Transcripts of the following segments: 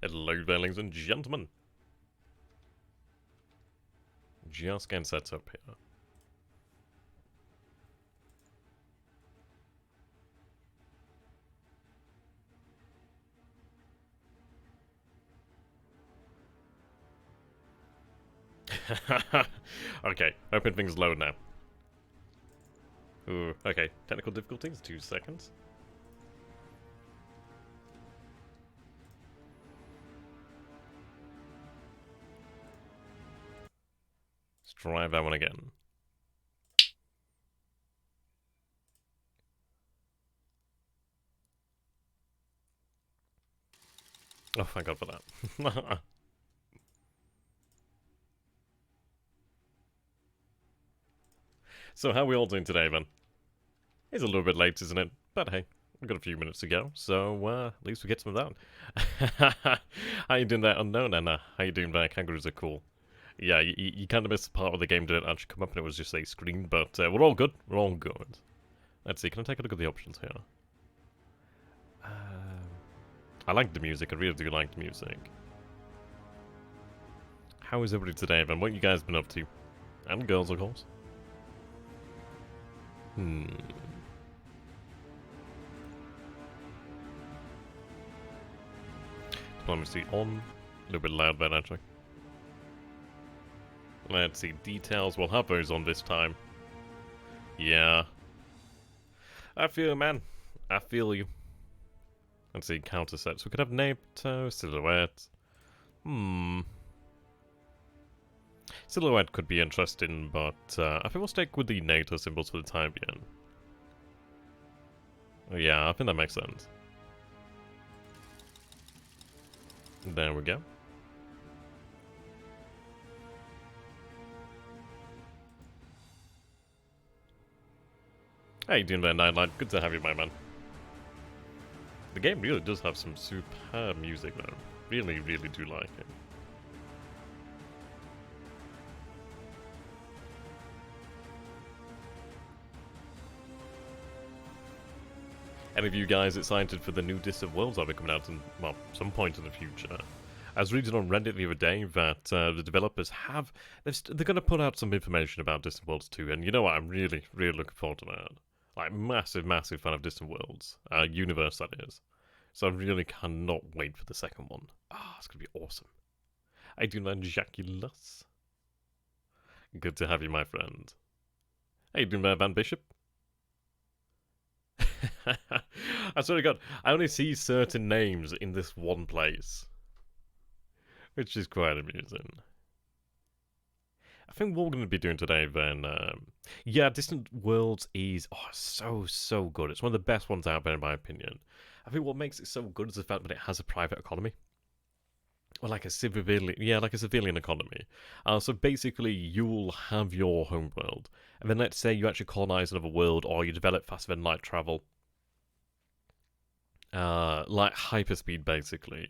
Hello there, ladies and gentlemen. Just getting set up here. Okay, hoping things load now. Ooh, okay, technical difficulties, 2 seconds. Let's try that one again. Oh, thank God for that. So how are we all doing today, then? It's a little bit late, isn't it? But hey, we've got a few minutes to go, so at least we get some of that. How you doing there, Unknown, and how you doing there? Kangaroos are cool. Yeah, you kind of missed the part where the game didn't actually come up and it was just a screen, but we're all good. We're all good. Let's see, can I take a look at the options here? I like the music, I really do like the music. How is everybody today, then? What you guys been up to? And girls, of course. Diplomacy on. A little bit loud there, actually. Let's see, details. We'll have those on this time. Yeah. I feel you, man. I feel you. Let's see, counter sets. We could have NATO, Silhouette. Silhouette could be interesting, but I think we'll stick with the NATO symbols for the time being. Yeah, I think that makes sense. There we go. How you doing there, Nightlight? Good to have you, my man. The game really does have some superb music, though. Really, really do like it. Any of you guys excited for the new Distant Worlds that'll be coming out in, well, some point in the future? I was reading on Reddit the other day that the developers have... They're going to put out some information about Distant Worlds 2, and you know what? I'm really, really looking forward to that. Like, massive, massive fan of Distant Worlds. Universe, that is. So I really cannot wait for the second one. Ah, it's going to be awesome. I do like Jaculus. Good to have you, my friend. How you doing there, Van Bishop? I swear to God, I only see certain names in this one place. Which is quite amusing. I think what we're going to be doing today then... yeah, Distant Worlds is so good. It's one of the best ones out there in my opinion. I think what makes it so good is the fact that it has a private economy. Or like a civilian economy. So basically, you'll have your home world. And then let's say you actually colonize another world or you develop faster than light travel. Like hyperspeed, basically.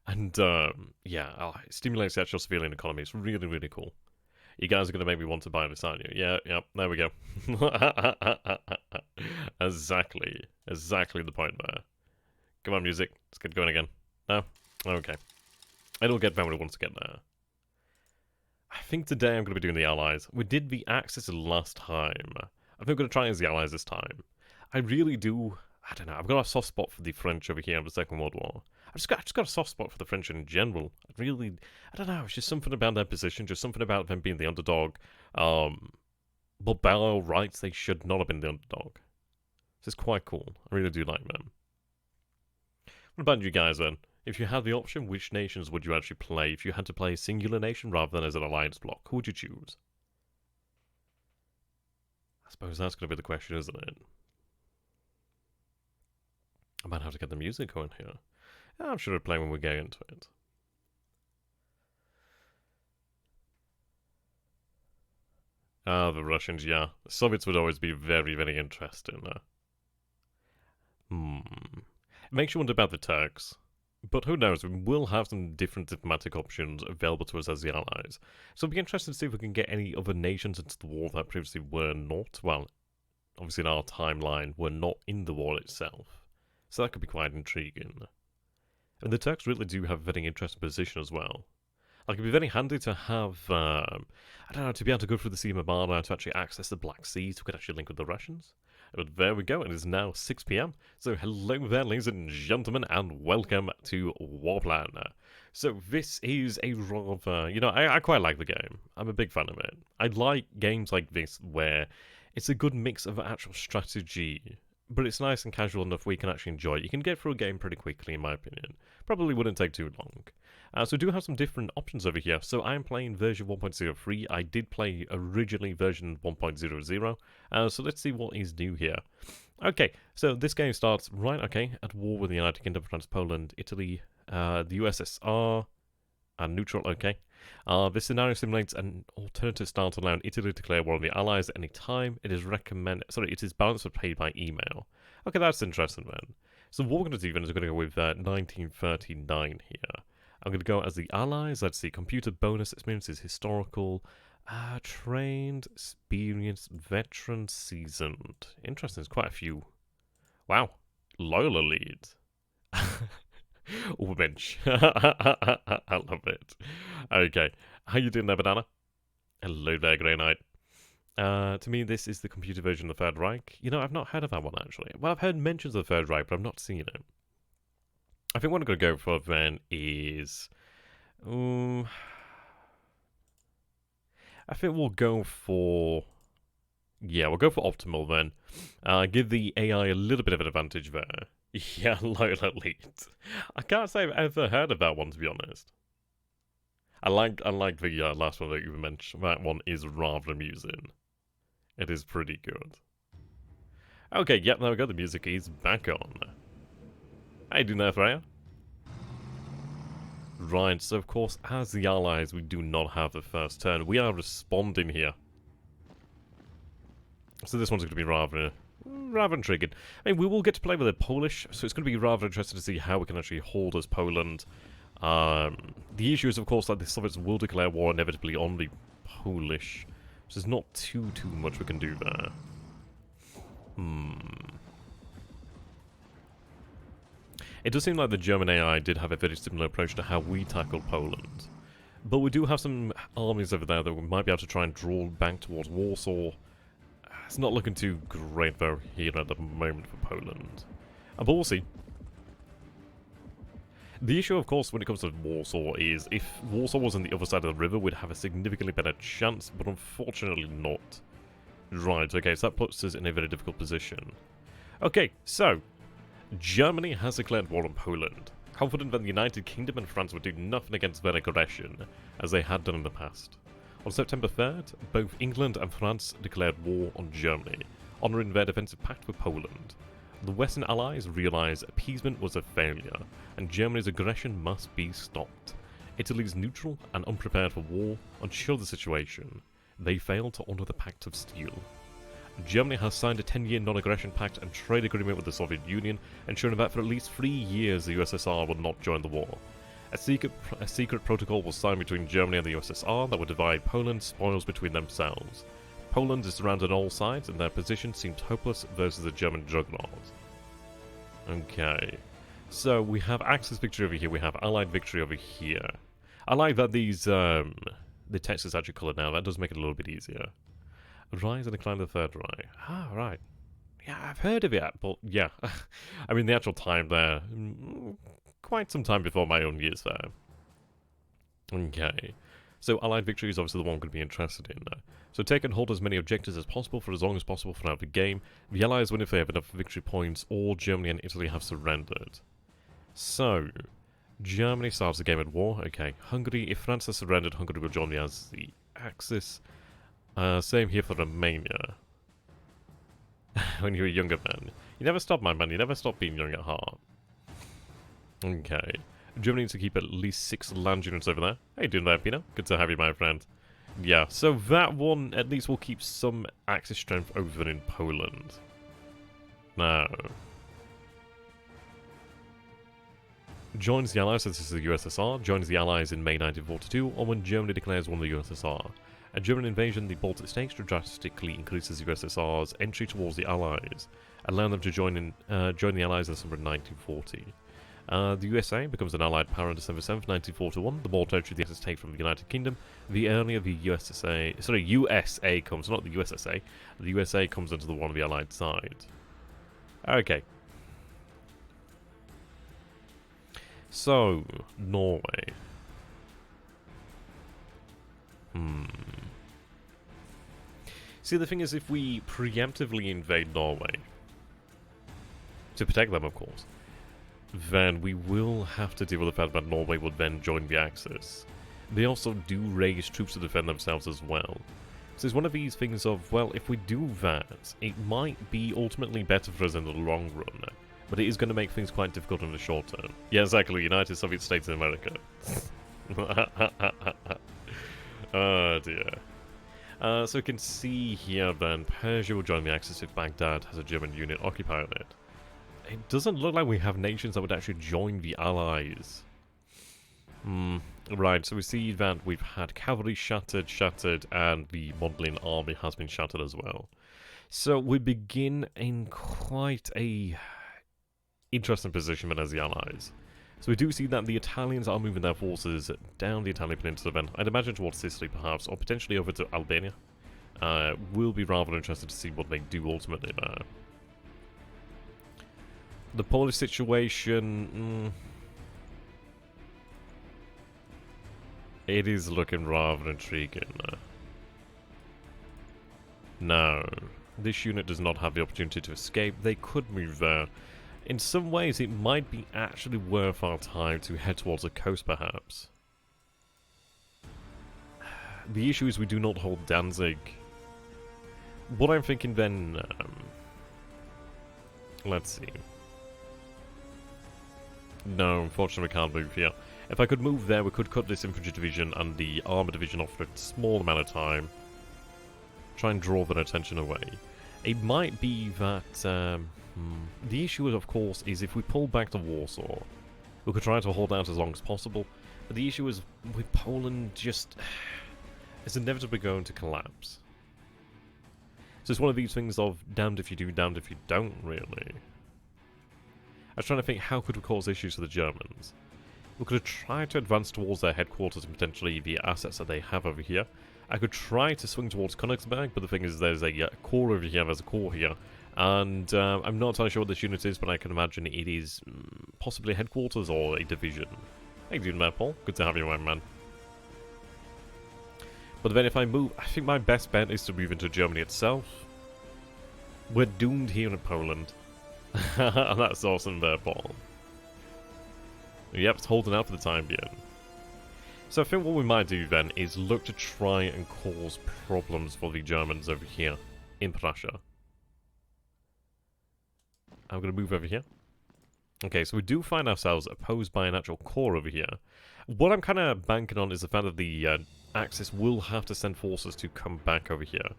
And, yeah, it stimulates the actual civilian economy. It's really, really cool. You guys are going to make me want to buy this, aren't you? Yeah, there we go. Exactly the point there. Come on, music. Let's get going again. No? Okay. It'll get better once we get there. I think today I'm going to be doing the Allies. We did the Axis last time. I think I'm going to try as the Allies this time. I really do... I don't know. I've got a soft spot for the French over here in the Second World War. I've just got a soft spot for the French in general. I don't know. It's just something about their position. Just something about them being the underdog. But by all rights, they should not have been the underdog. This is quite cool. I really do like them. What about you guys then? If you had the option, which nations would you actually play? If you had to play a singular nation rather than as an alliance block, who would you choose? I suppose that's going to be the question, isn't it? I might have to get the music going here. I'm sure it'll play when we get into it. The Russians, yeah. The Soviets would always be very, very interesting. It makes you wonder about the Turks. But who knows, we will have some different diplomatic options available to us as the Allies. So it'll be interesting to see if we can get any other nations into the war that previously were not, well, obviously in our timeline, were not in the war itself. So that could be quite intriguing. And the Turks really do have a very interesting position as well. Like, it'd be very handy to have, I don't know, to be able to go through the Sea of Marmara to actually access the Black Sea so we could actually link with the Russians. But there we go, it is now 6 PM. So hello there, ladies and gentlemen, and welcome to Warplan. So this is a rather, you know, I quite like the game. I'm a big fan of it. I like games like this where it's a good mix of actual strategy, but it's nice and casual enough where you can actually enjoy it. You can get through a game pretty quickly, in my opinion. Probably wouldn't take too long. So we do have some different options over here. So I'm playing version 1.03. I did play originally version 1.00. So let's see what is new here. Okay, so this game starts at war with the United Kingdom, France, Poland, Italy, the USSR, and neutral, okay. This scenario simulates an alternative stance allowing Italy to declare war on the Allies at any time. It is balanced for pay by email. Okay, that's interesting then. So what we're going to do then is we're going to go with 1939 here. I'm going to go as the Allies. Let's see, computer bonus experience is historical. Trained, experienced, veteran, seasoned. Interesting, there's quite a few. Wow, Loyal elite. Bench. I love it. Okay, how you doing there, Banana? Hello there, Grey Knight. To me, this is the computer version of the Third Reich. You know, I've not heard of that one, actually. Well, I've heard mentions of the Third Reich, but I've not seen it. I think what I'm going to go for then is... I think we'll go for... Yeah, we'll go for optimal then. Give the AI a little bit of an advantage there. Yeah, Loyal Elite. I can't say I've ever heard of that one, to be honest. I like the last one that you mentioned. That one is rather amusing. It is pretty good. Okay, yep, there we go. The music is back on. How you doing there, Freya? Right, so of course, as the Allies, we do not have the first turn. We are responding here. So this one's going to be rather intriguing. I mean, we will get to play with the Polish, so it's going to be rather interesting to see how we can actually hold as Poland. The issue is, of course, that the Soviets will declare war inevitably on the Polish, so there's not too much we can do there. It does seem like the German AI did have a very similar approach to how we tackled Poland. But we do have some armies over there that we might be able to try and draw back towards Warsaw. It's not looking too great though here at the moment for Poland. But we'll see. The issue, of course, when it comes to Warsaw is if Warsaw was on the other side of the river, we'd have a significantly better chance, but unfortunately not. Right, okay, so that puts us in a very difficult position. Okay, so Germany has declared war on Poland, confident that the United Kingdom and France would do nothing against their aggression, as they had done in the past. On September 3rd, both England and France declared war on Germany, honouring their defensive pact with Poland. The Western Allies realised appeasement was a failure, and Germany's aggression must be stopped. Italy is neutral and unprepared for war, unsure of the situation. They failed to honour the Pact of Steel. Germany has signed a 10-year non-aggression pact and trade agreement with the Soviet Union, ensuring that for at least 3 years the USSR will not join the war. A secret protocol was signed between Germany and the USSR that would divide Poland's spoils between themselves. Poland is surrounded on all sides, and their position seems hopeless versus the German juggernaut. Okay, so we have Axis victory over here, we have Allied victory over here. I like that these, the text is actually coloured now, that does make it a little bit easier. Rise and decline of the Third Reich. Ah, right. Yeah, I've heard of it, but yeah. I mean, the actual time there, quite some time before my own years there. Okay. So Allied victory is obviously the one I'm going to be interested in. So take and hold as many objectives as possible for as long as possible throughout the game. The Allies win if they have enough victory points, or Germany and Italy have surrendered. So, Germany starts the game at war. Okay. Hungary, if France has surrendered, Hungary will join me as the Axis. Same here for Romania. When you're a younger man. You never stop, my man. You never stop being young at heart. Okay. Germany needs to keep at least 6 land units over there. How you doing there, Pino? Good to have you, my friend. Yeah, so that one at least will keep some Axis strength over in Poland. Now. Joins the Allies, so this is the USSR. Joins the Allies in May 1942, or when Germany declares war on the USSR. A German invasion, the Baltic States, drastically increases the USSR's entry towards the Allies, allowing them to join the Allies in the summer of 1940. The USA becomes an allied power on December 7th, 1941. The more territory the Axis take from the United Kingdom, the earlier the USA comes, not the USSA. The USA comes into the one of the allied side. Okay. So, Norway. See, the thing is, if we preemptively invade Norway, to protect them, of course, then we will have to deal with the fact that Norway would then join the Axis. They also do raise troops to defend themselves as well. So it's one of these things of, well, if we do that, it might be ultimately better for us in the long run, but it is going to make things quite difficult in the short term. Yeah, exactly, United Soviet States of America. Oh dear. So we can see here then, Persia will join the Axis if Baghdad has a German unit occupying it. It doesn't look like we have nations that would actually join the Allies. Right, so we see that we've had cavalry shattered, and the Modlin army has been shattered as well. So we begin in quite a interesting position as the Allies. So we do see that the Italians are moving their forces down the Italian peninsula then, I'd imagine towards Sicily perhaps, or potentially over to Albania. Will be rather interested to see what they do ultimately there. The Polish situation... it is looking rather intriguing. No. This unit does not have the opportunity to escape. They could move there. In some ways, it might be actually worth our time to head towards the coast, perhaps. The issue is we do not hold Danzig. What I'm thinking then... let's see. No, unfortunately we can't move here. If I could move there, we could cut this infantry division and the armor division off for a small amount of time. Try and draw their attention away. It might be that... the issue, of course, is if we pull back to Warsaw, we could try to hold out as long as possible, but the issue is with Poland just... it's inevitably going to collapse. So it's one of these things of damned if you do, damned if you don't, really. I was trying to think how could we cause issues for the Germans. We could have tried to advance towards their headquarters and potentially the assets that they have over here. I could try to swing towards Königsberg, but the thing is there's a core over here, there's a core here. And I'm not entirely sure what this unit is, but I can imagine it is possibly a headquarters or a division. How you doing there, Paul? Good to have you, my man. But then if I move, I think my best bet is to move into Germany itself. We're doomed here in Poland. And that's awesome there, Paul. Yep, it's holding out for the time being. So I think what we might do then is look to try and cause problems for the Germans over here in Prussia. I'm going to move over here. Okay, so we do find ourselves opposed by an actual core over here. What I'm kind of banking on is the fact that the Axis will have to send forces to come back over here.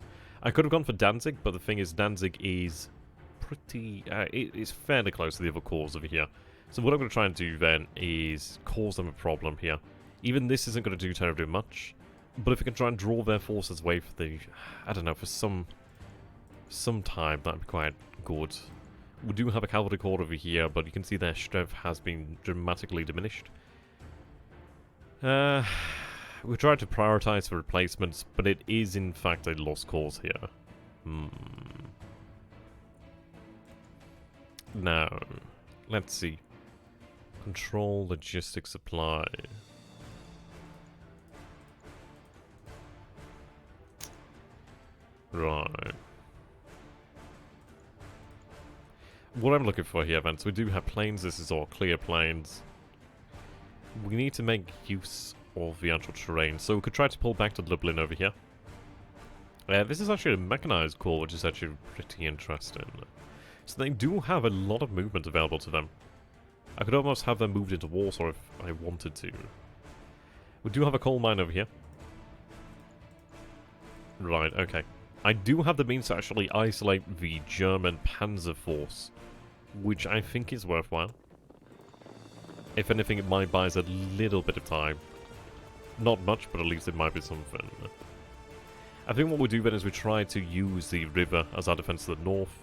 I could have gone for Danzig, but the thing is Danzig is pretty... it's fairly close to the other cores over here. So what I'm going to try and do then is cause them a problem here. Even this isn't going to do terribly much, but if we can try and draw their forces away for the... I don't know, for some time, that'd be quite good. We do have a cavalry corps over here, but you can see their strength has been dramatically diminished. We tried to prioritize for replacements, but it is in fact a lost cause here. Now, let's see. Control logistics supply. Right. What I'm looking for here, then, so we do have plains, this is all clear plains. We need to make use of the actual terrain, so we could try to pull back to Lublin over here. This is actually a mechanized corps, which is actually pretty interesting. So they do have a lot of movement available to them. I could almost have them moved into Warsaw if I wanted to. We do have a coal mine over here. Right, okay. I do have the means to actually isolate the German Panzer Force, which I think is worthwhile. If anything, it might buy us a little bit of time. Not much, but at least it might be something. I think what we do then is we try to use the river as our defense to the north.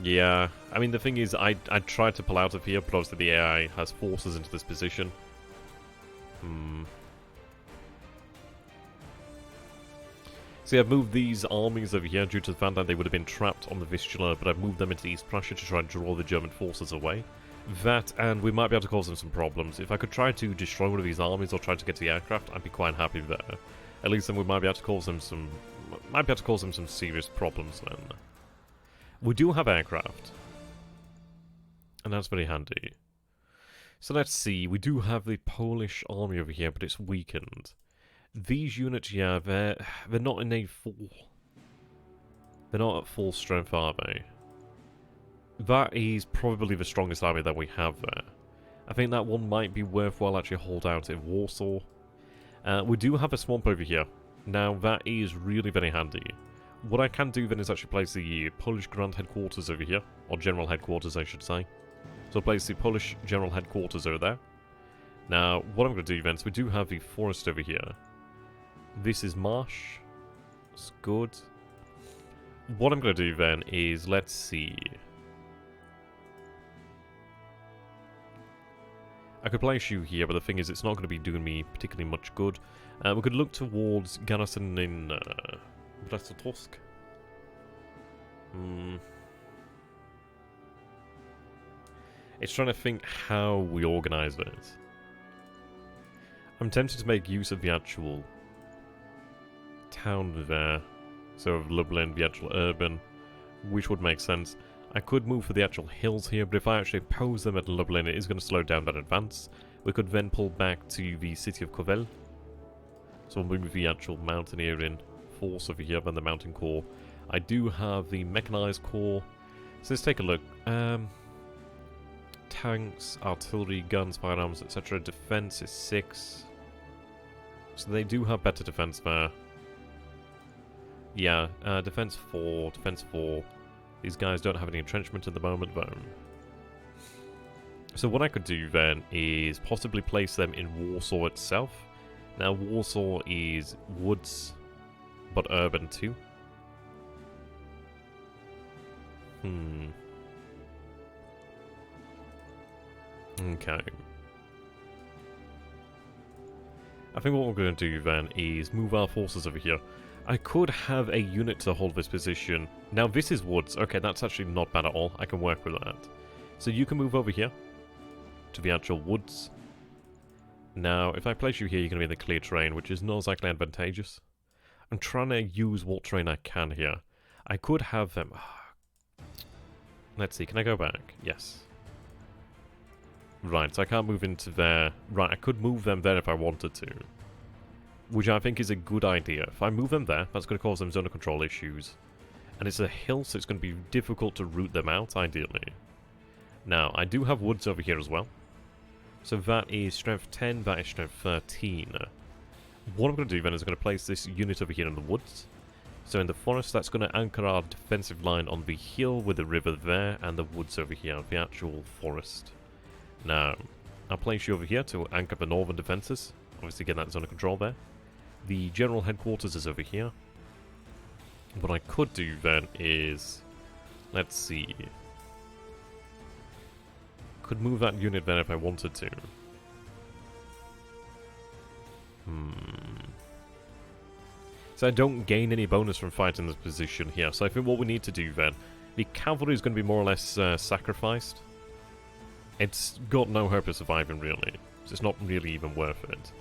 Yeah, I mean, the thing is, I tried to pull out of here, but obviously the AI has forces into this position. See, I've moved these armies over here due to the fact that they would have been trapped on the Vistula, but I've moved them into East Prussia to try and draw the German forces away. That, and we might be able to cause them some problems. If I could try to destroy one of these armies or try to get to the aircraft, I'd be quite happy there. At least then we might be able to cause them some... serious problems then. We do have aircraft. And that's very handy. So let's see, we do have the Polish army over here, but it's weakened. These units, yeah, they're not in a full... They're not at full strength, are they? That is probably the strongest army that we have there. I think that one might be worthwhile actually hold out in Warsaw. We do have a swamp over here. Now, that is really very handy. What I can do then is actually place the Polish Grand Headquarters over here. Or General Headquarters, I should say. So I'll place the Polish General Headquarters over there. Now, what I'm going to do then is we do have the forest over here. This is marsh. It's good. What I'm going to do then is, let's see. I could place you here, but the thing is, it's not going to be doing me particularly much good. We could look towards garrison in Brest-Litovsk. It's trying to think how we organise this. I'm tempted to make use of the actual town there, so of Lublin, the actual urban, which would make sense. I could move for the actual hills here, but if I actually pose them at Lublin, it is going to slow down that advance. We could then pull back to the city of Kovel. So we'll move the actual mountaineering force over here, then the mountain corps. I do have the mechanized corps. So let's take a look. Tanks, artillery, guns, firearms, etc. Defense is 6. So they do have better defense there. Yeah, defense 4, defense 4. These guys don't have any entrenchment at the moment, though. So what I could do then is possibly place them in Warsaw itself. Now, Warsaw is woods, but urban too. Okay. I think what we're going to do then is move our forces over here. I could have a unit to hold this position. Now, this is woods. Okay, that's actually not bad at all. I can work with that. So you can move over here to the actual woods. Now, if I place you here, you're going to be in the clear terrain, which is not exactly advantageous. I'm trying to use what terrain I can here. I could have them... Let's see, can I go back? Yes. Right, so I can't move into there. Right, I could move them there if I wanted to. Which I think is a good idea. If I move them there, that's going to cause them zone of control issues. And it's a hill, so it's going to be difficult to root them out, ideally. Now, I do have woods over here as well. So that is strength 10, that is strength 13. What I'm going to do then is I'm going to place this unit over here in the woods. So in the forest, that's going to anchor our defensive line on the hill with the river there, and the woods over here, the actual forest. Now, I'll place you over here to anchor the northern defenses. Obviously get that zone of control there. The general headquarters is over here. What I could do then is... Let's see... Could move that unit then if I wanted to. So I don't gain any bonus from fighting this position here. So I think what we need to do then... The cavalry is going to be more or less sacrificed. It's got no hope of surviving, really. So it's not really even worth it.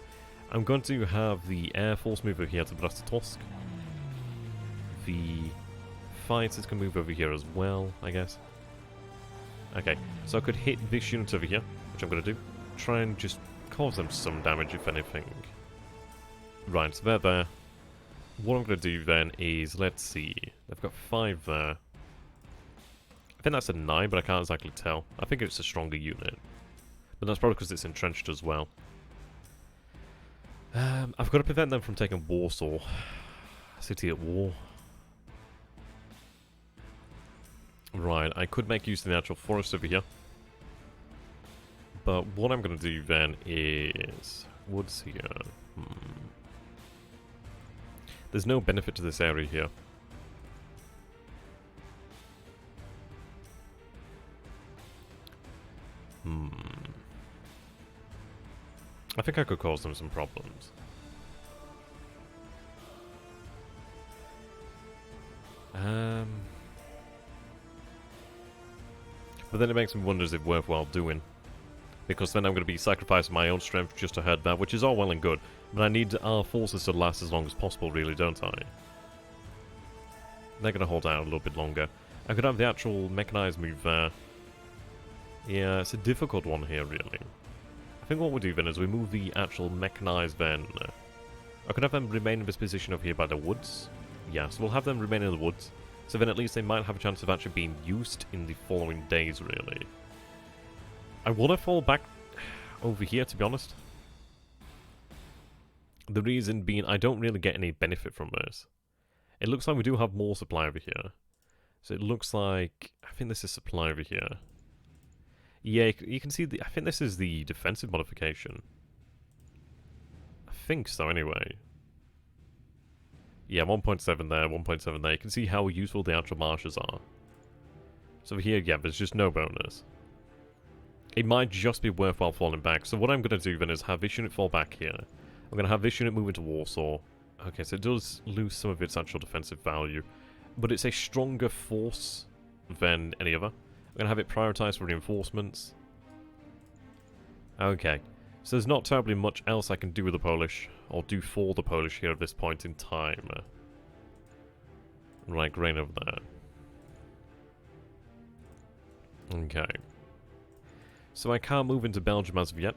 I'm going to have the Air Force move over here to Brest-Litovsk. The fighters can move over here as well, I guess. Okay, so I could hit this unit over here, which I'm going to do. Try and just cause them some damage, if anything. Right, so they're there. What I'm going to do then is, let's see. They've got 5 there. I think that's a 9, but I can't exactly tell. I think it's a stronger unit. But that's probably because it's entrenched as well. I've got to prevent them from taking Warsaw. City at war. Right, I could make use of the actual forest over here. But what I'm going to do then is... Woods here. There's no benefit to this area here. I think I could cause them some problems. But then it makes me wonder, is it worthwhile doing? Because then I'm going to be sacrificing my own strength just to hurt that, which is all well and good. But I need our forces to last as long as possible, really, don't I? They're going to hold out a little bit longer. I could have the actual mechanized move there. Yeah, it's a difficult one here, really. I think what we'll do then is we move the actual mechanized then. I could have them remain in this position over here by the woods. Yeah, so we'll have them remain in the woods. So then at least they might have a chance of actually being used in the following days, really. I want to fall back over here, to be honest. The reason being, I don't really get any benefit from this. It looks like we do have more supply over here. So it looks like... I think this is supply over here. Yeah, you can see the... I think this is the defensive modification. I think so, anyway. Yeah, 1.7 there, 1.7 there. You can see how useful the actual marshes are. So here, yeah, there's just no bonus. It might just be worthwhile falling back. So what I'm going to do then is have this unit fall back here. I'm going to have this unit move into Warsaw. Okay, so it does lose some of its actual defensive value. But it's a stronger force than any other. I'm going to have it prioritized for reinforcements. Okay. So there's not terribly much else I can do with the Polish. Or do for the Polish here at this point in time. Right, grain over there. Okay. So I can't move into Belgium as of yet.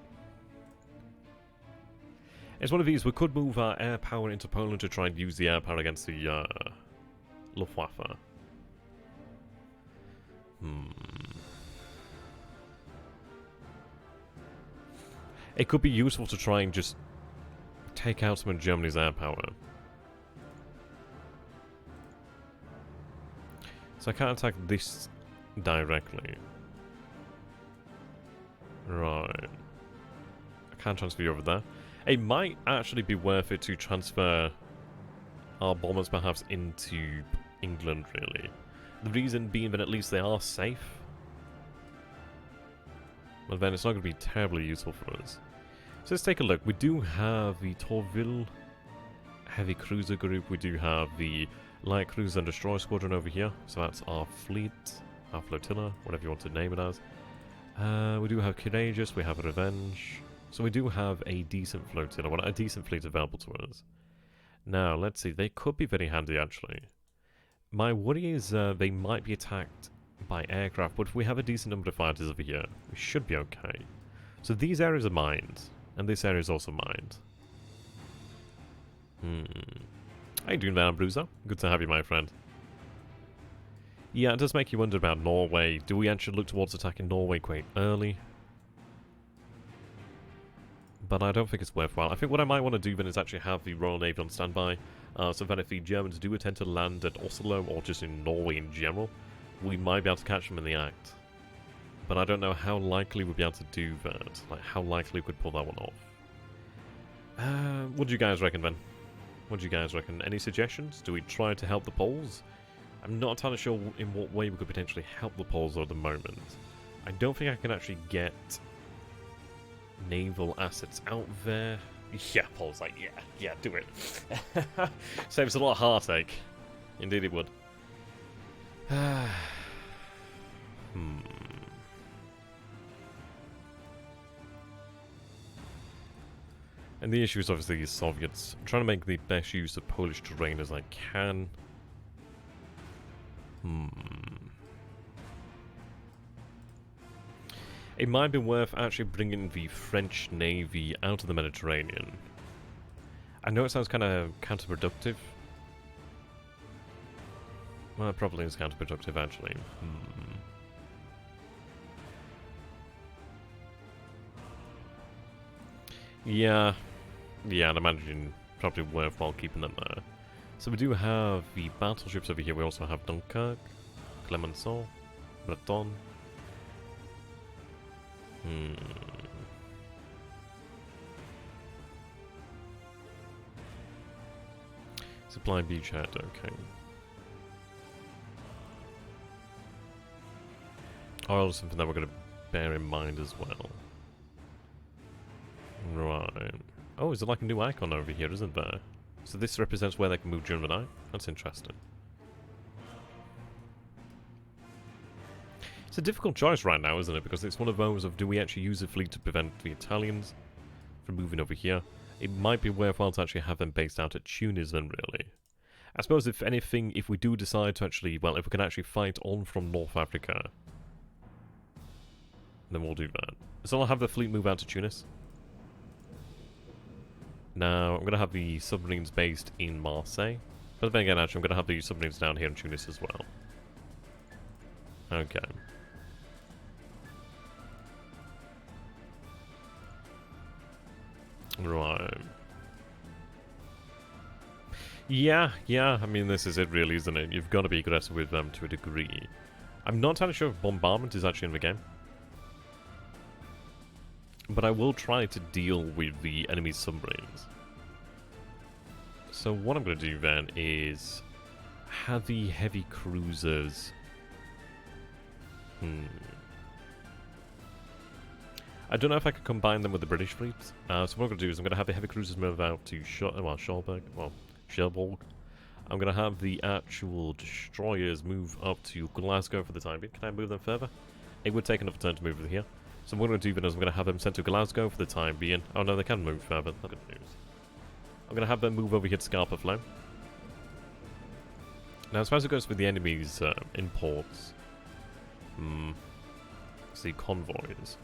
It's one of these, we could move our air power into Poland to try and use the air power against the Luftwaffe. It could be useful to try and just take out some of Germany's air power. So I can't attack this directly. Right. I can't transfer you over there. It might actually be worth it to transfer our bombers perhaps into England, really. The reason being that at least they are safe. But then it's not going to be terribly useful for us. So let's take a look. We do have the Torville heavy cruiser group. We do have the light cruiser and destroyer squadron over here. So that's our fleet, our flotilla, whatever you want to name it as. We do have Courageous, we have Revenge. So we do have a decent flotilla, well, a decent fleet available to us. Now, let's see, they could be very handy, actually. My worry is they might be attacked by aircraft, but if we have a decent number of fighters over here, we should be okay. So these areas are mined, and this area is also mined. How you doing there, Bruiser? Good to have you, my friend. Yeah, it does make you wonder about Norway. Do we actually look towards attacking Norway quite early? But I don't think it's worthwhile. I think what I might want to do then is actually have the Royal Navy on standby. So that if the Germans do attempt to land at Oslo, or just in Norway in general, we might be able to catch them in the act. But I don't know how likely we'd be able to do that. Like, how likely we could pull that one off. What do you guys reckon, then? What do you guys reckon? Any suggestions? Do we try to help the Poles? I'm not entirely sure in what way we could potentially help the Poles at the moment. I don't think I can actually get naval assets out there. Yeah, Poles like, yeah, do it. Saves a lot of heartache. Indeed it would. And the issue is obviously the Soviets. I'm trying to make the best use of Polish terrain as I can. It might be worth actually bringing the French Navy out of the Mediterranean. I know it sounds kind of counterproductive. Well, it probably is counterproductive, actually. Yeah, I'd imagine probably worthwhile keeping them there. So we do have the battleships over here. We also have Dunkirk, Clemenceau, Breton. Supply beachhead, okay. Oil is something that we're going to bear in mind as well. Right. Oh, is there like a new icon over here, isn't there? So this represents where they can move during the night? That's interesting. It's a difficult choice right now, isn't it? Because it's one of those of, do we actually use the fleet to prevent the Italians from moving over here? It might be worthwhile to actually have them based out at Tunis then, really. I suppose, if anything, if we do decide to actually, well, if we can actually fight on from North Africa, then we'll do that. So I'll have the fleet move out to Tunis. Now, I'm going to have the submarines based in Marseille. But then again, actually, I'm going to have the submarines down here in Tunis as well. Okay. Right. Yeah, I mean, this is it really, isn't it? You've got to be aggressive with them to a degree. I'm not entirely sure if bombardment is actually in the game. But I will try to deal with the enemy submarines. So what I'm going to do then is have the heavy cruisers. I don't know if I could combine them with the British fleet. So what I'm going to do is I'm going to have the heavy cruisers move out to Cherbourg. I'm going to have the actual destroyers move up to Glasgow for the time being. Can I move them further? It would take another turn to move them here. So what I'm going to do then is I'm going to have them sent to Glasgow for the time being. Oh no, they can move further. That's good news. I'm going to have them move over here to Scarpa Flow. Now, as far as it goes with the enemy's imports, see convoys.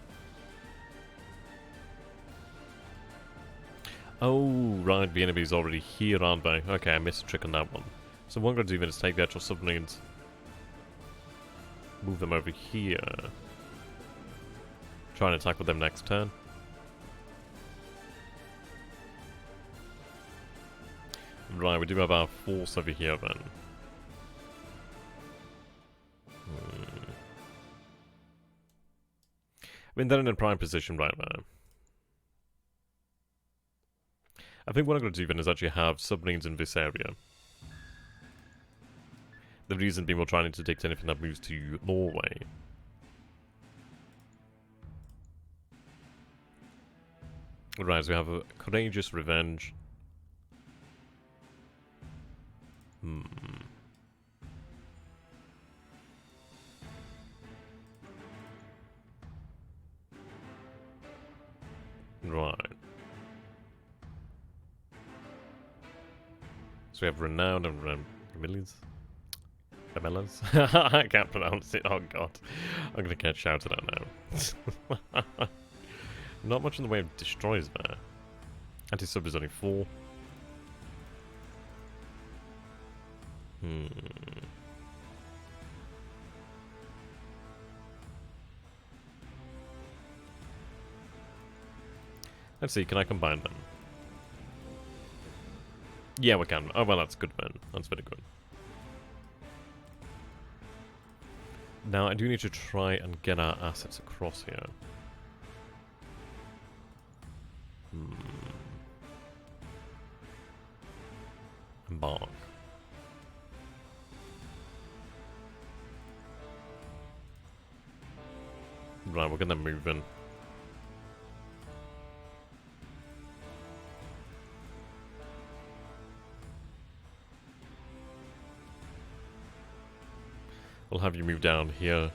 Oh, right, the enemy's already here, aren't they? Okay, I missed a trick on that one. So what I'm going to do then is take the actual submarines, move them over here, try and attack with them next turn. Right, we do have our force over here then. I mean, they're in a prime position right now. I think what I'm going to do then is actually have submarines in this area. The reason being we're trying to interdict anything that moves to Norway. Right, so we have a courageous revenge. Right. So we have Renown and Remillies. I can't pronounce it. Oh god. I'm gonna get shouted at now. Not much in the way of destroys there. Anti-sub is only 4. Let's see, can I combine them? Yeah, we can. Oh, well, that's good then. That's very good. Now, I do need to try and get our assets across here. Embark. Right, we're gonna move in. We'll have you move down here.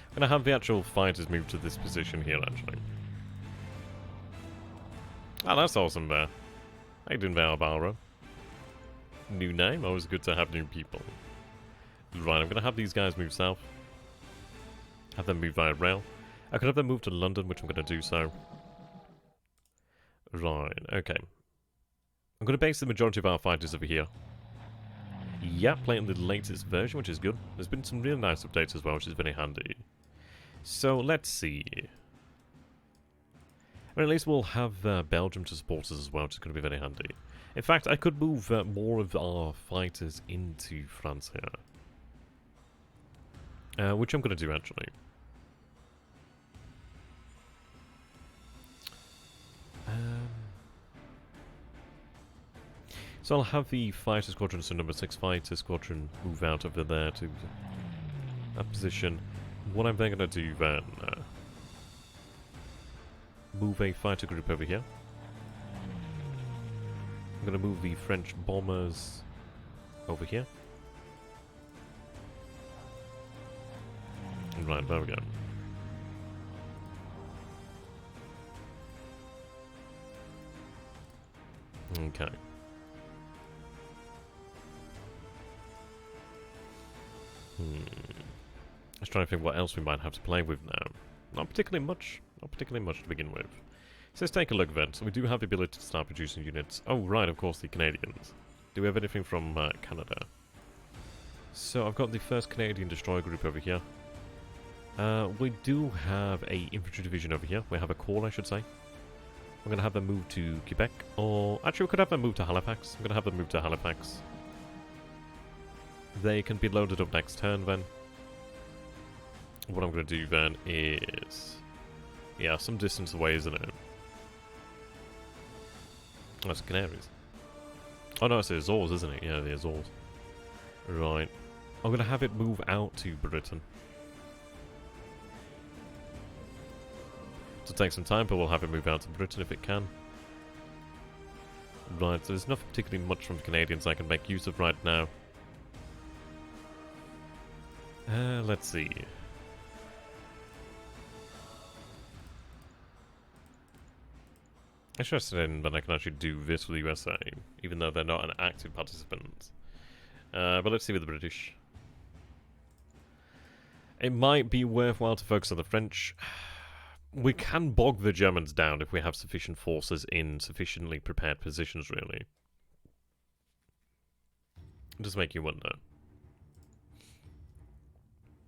I'm gonna have the actual fighters move to this position here, actually. Oh, that's awesome there. How you doing there, Barbara? New name? Always good to have new people. Right, I'm gonna have these guys move south. Have them move via rail. I could have them move to London, which I'm gonna do so. Right, okay. I'm going to base the majority of our fighters over here. Yeah, playing the latest version, which is good. There's been some really nice updates as well, which is very handy. So, let's see. I mean, at least we'll have Belgium to support us as well, which is going to be very handy. In fact, I could move more of our fighters into France here. Which I'm going to do, actually. So I'll have the fighter squadron, so number 6 fighter squadron, move out over there to that position. What I'm then going to do then, move a fighter group over here. I'm going to move the French bombers over here. Right, there we go. Okay. Let's try and think what else we might have to play with now. Not particularly much. Not particularly much to begin with. So let's take a look then. So we do have the ability to start producing units. Oh, right, of course, the Canadians. Do we have anything from Canada? So I've got the 1st Canadian destroyer group over here. We do have a infantry division over here. We have a corps, I should say. We're going to have them move to Quebec. Or, actually, we could have them move to Halifax. I'm going to have them move to Halifax. They can be loaded up next turn then. What I'm going to do then is... yeah, some distance away, isn't it? Oh, it's Canaries. Oh no, it's the Azores, isn't it? Yeah, the Azores. Right. I'm going to have it move out to Britain. It'll take some time, but we'll have it move out to Britain if it can. Right, so there's nothing particularly much from the Canadians I can make use of right now. Let's see. Interested in that I can actually do this with the USA, even though they're not an active participant. But let's see with the British. It might be worthwhile to focus on the French. We can bog the Germans down if we have sufficient forces in sufficiently prepared positions, really. Just make you wonder.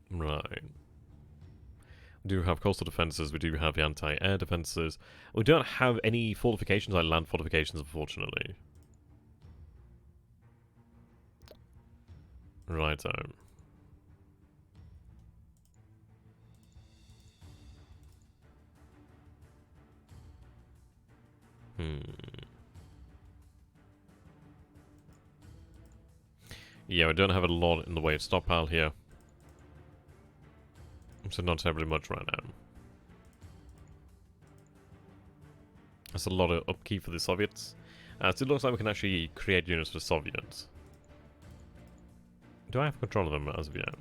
Right. We do have coastal defences, we do have the anti-air defences. We don't have any fortifications like land fortifications, unfortunately. Righto. Yeah, we don't have a lot in the way of stockpile here. So not terribly much right now. That's a lot of upkeep for the Soviets. So it looks like we can actually create units for the Soviets. Do I have control of them as of yet?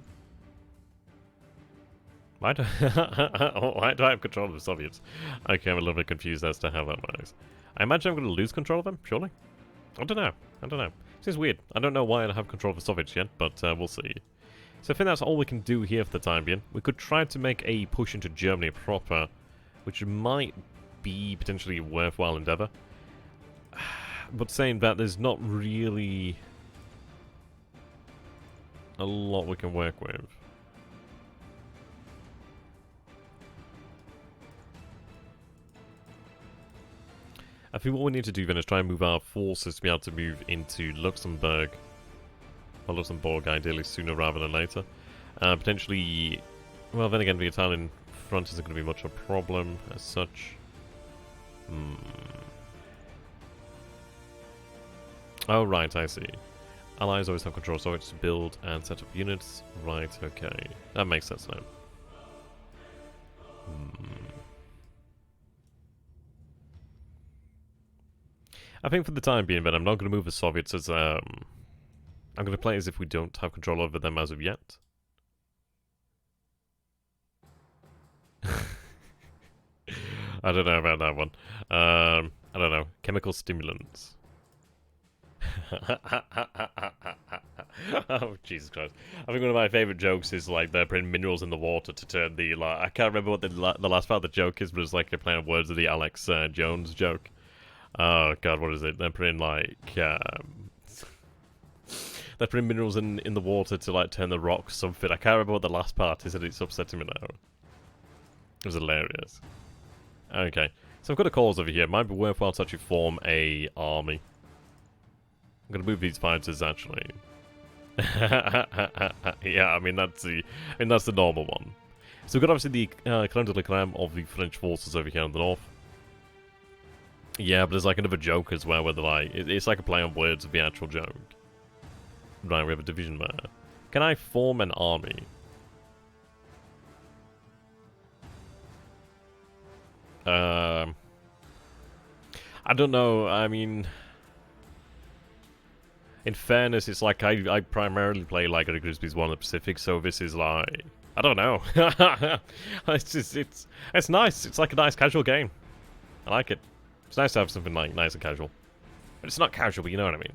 Why do I have control of the Soviets? Okay, I'm a little bit confused as to how that works. I imagine I'm going to lose control of them, surely? I don't know. I don't know. Seems weird. I don't know why I don't have control of the Soviets yet, but we'll see. So I think that's all we can do here for the time being. We could try to make a push into Germany proper, which might be potentially a worthwhile endeavour. But saying that, there's not really a lot we can work with. I think what we need to do then is try and move our forces to be able to move into Luxembourg. Or Luxembourg, ideally sooner rather than later. Potentially, well then again, the Italian front isn't going to be much of a problem as such. Oh right, I see. Allies always have control, so it's to build and set up units. Right, okay. That makes sense now. I think for the time being, then I'm not going to move the Soviets as I'm going to play as if we don't have control over them as of yet. I don't know about that one. I don't know. Chemical stimulants. Oh, Jesus Christ. I think one of my favourite jokes is like they're putting minerals in the water to turn the... like, I can't remember what the last part of the joke is, but it's like they're playing words of the Alex Jones joke. Oh, God, what is it? They're putting like... they're putting minerals in the water to like turn the rock something. I can't remember what the last part is, and it's upsetting me now. It was hilarious. Okay, so I've got a cause over here. Might be worthwhile to actually form a army. I'm gonna move these fighters actually. Yeah, I mean that's the normal one. So we've got obviously the Crème de la Crème of the French forces over here in the north. Yeah, but there's like another joke as well, where they're like, it's like a play on words of the actual joke. Right, we have a division there. Can I form an army? I don't know, I mean... In fairness, it's like I primarily play like a Grisby's one in the Pacific, so this is like... I don't know. it's nice. It's like a nice casual game. I like it. It's nice to have something like nice and casual. But it's not casual, but you know what I mean.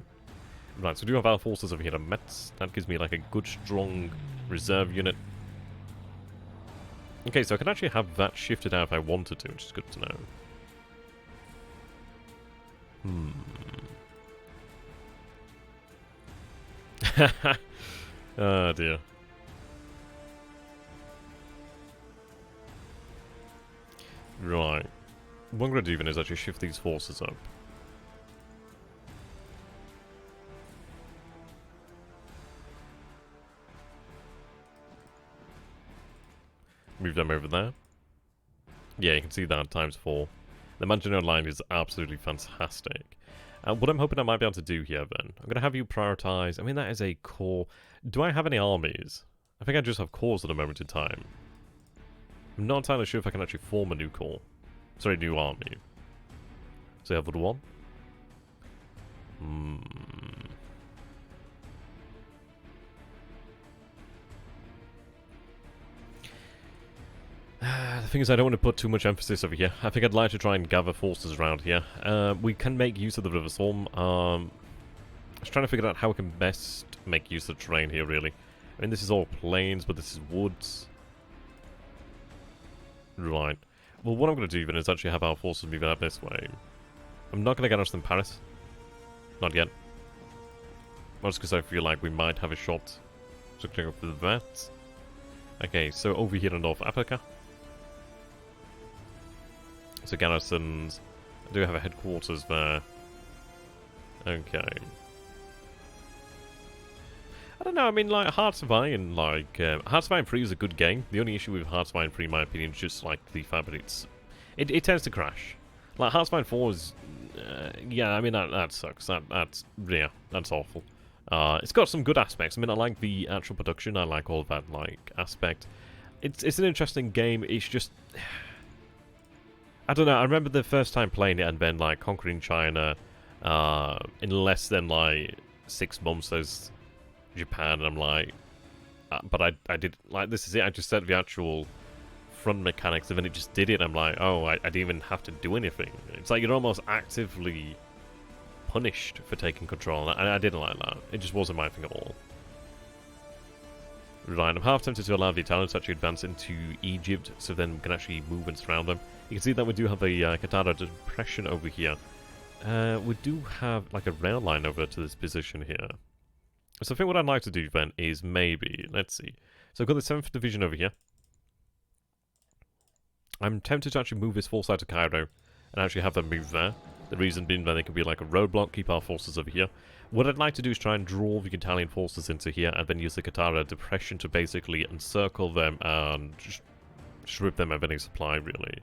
Right, so we do have our forces over here to Metz. That gives me like a good, strong reserve unit. Okay, so I can actually have that shifted out if I wanted to, which is good to know. Oh dear. Right. What I'm going to do then is actually shift these forces up. Move them over there. Yeah, you can see that times 4. The Maginot line is absolutely fantastic. What I'm hoping I might be able to do here then, I'm going to have you prioritize... I mean, that is a core... Do I have any armies? I think I just have cores at the moment in time. I'm not entirely sure if I can actually form a new corps. Sorry, new army. So you have the one? The thing is, I don't want to put too much emphasis over here. I think I'd like to try and gather forces around here. We can make use of the River Storm. I was trying to figure out how we can best make use of the terrain here, really. I mean, this is all plains, but this is woods. Right. Well, what I'm going to do then is actually have our forces move out this way. I'm not going to get us in Paris. Not yet. Just because I feel like we might have a shot to go for that. Okay, so over here in North Africa. So garrisons. I do have a headquarters there. Okay. I don't know, I mean, like, Hearts of Iron, like, Hearts of Iron 3 is a good game. The only issue with Hearts of Iron 3, in my opinion, is just, like, the fact that it tends to crash. Like, Hearts of Iron 4 is, yeah, I mean, that sucks. Yeah, that's awful. It's got some good aspects. I mean, I like the actual production. I like all that, like, aspect. It's an interesting game. It's just... I don't know, I remember the first time playing it and then, like, conquering China in less than, like, 6 months as Japan, and I'm like... but I did... Like, this is it, I just set the actual front mechanics, and then it just did it, I'm like, oh, I didn't even have to do anything. It's like you're almost actively punished for taking control, and I didn't like that. It just wasn't my thing at all. Right, I'm half tempted to allow the Italians to actually advance into Egypt, so then we can actually move and surround them. You can see that we do have a Qatar depression over here. We do have like a rail line over to this position here. So I think what I'd like to do then is maybe, let's see. So I've got the 7th Division over here. I'm tempted to actually move this force out of Cairo and actually have them move there. The reason being that they can be like a roadblock, keep our forces over here. What I'd like to do is try and draw the Italian forces into here and then use the Qatar depression to basically encircle them and just strip them of any supply, really.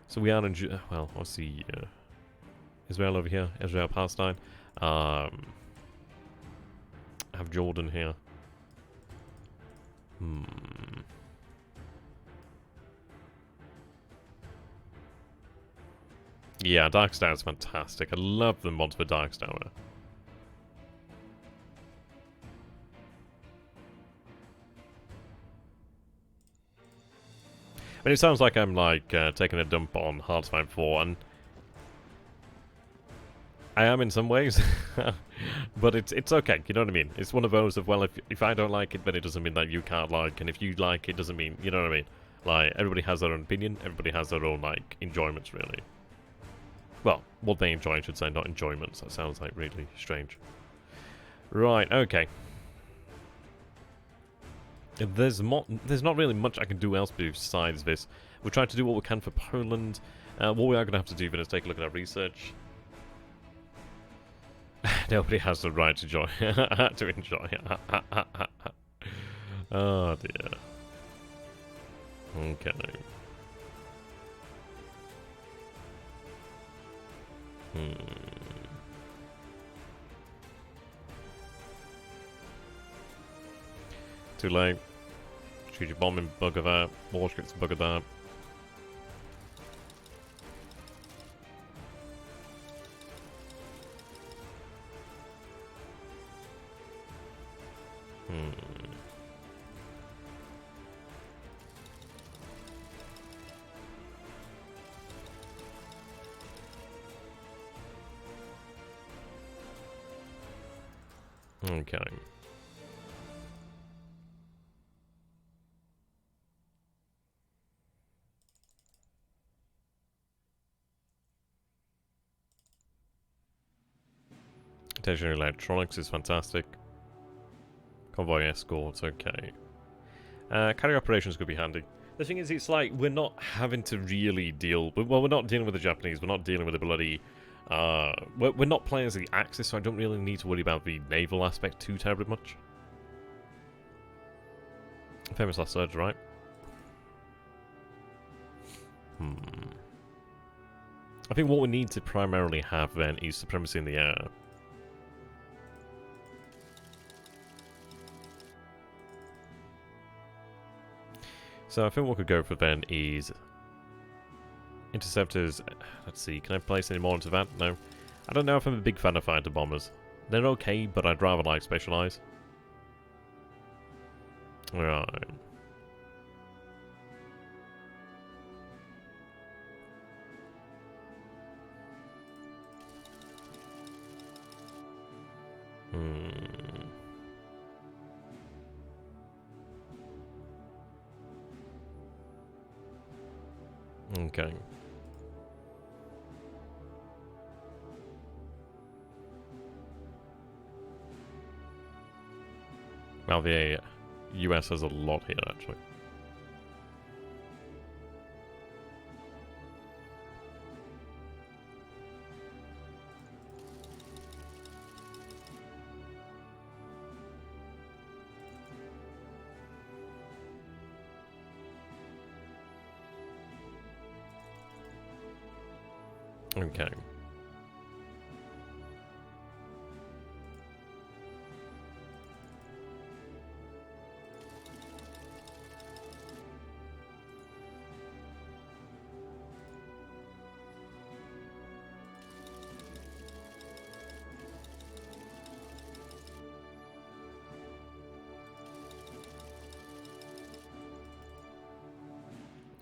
So we are in... well, let's see... Israel over here. Israel, Palestine. I have Jordan here. Yeah, Darkstar is fantastic. I love the mods for Darkstar. I mean, it sounds like I'm like taking a dump on Hearts of Iron 4, and I am in some ways, but it's okay. You know what I mean? It's one of those of, well, if I don't like it, then it doesn't mean that you can't like, and if you like it, doesn't mean, you know what I mean? Like, everybody has their own opinion. Everybody has their own like enjoyments, really. Well, what they enjoy, I should say, not enjoyments. That sounds like really strange. Right, okay. There's not really much I can do else besides this. We're trying to do what we can for Poland. What we are going to have to do then is take a look at our research. Nobody has the right to to enjoy. Oh dear. Okay. Too late. Shoot your bombing, bugger that. Warships, bugger that. Okay. Stationary electronics is fantastic. Convoy escorts, okay. Carry operations could be handy. The thing is, it's like, we're not having to really deal... Well, we're not dealing with the Japanese, we're not dealing with the bloody... we're not playing as the Axis, so I don't really need to worry about the naval aspect too terribly much. Famous last surge, right? I think what we need to primarily have, then, is supremacy in the air. So I think what we could go for then is interceptors. Let's see, can I place any more into that? No. I don't know if I'm a big fan of fighter bombers. They're okay, but I'd rather like specialize. Right. Okay. Well, the US has a lot here, actually. Okay.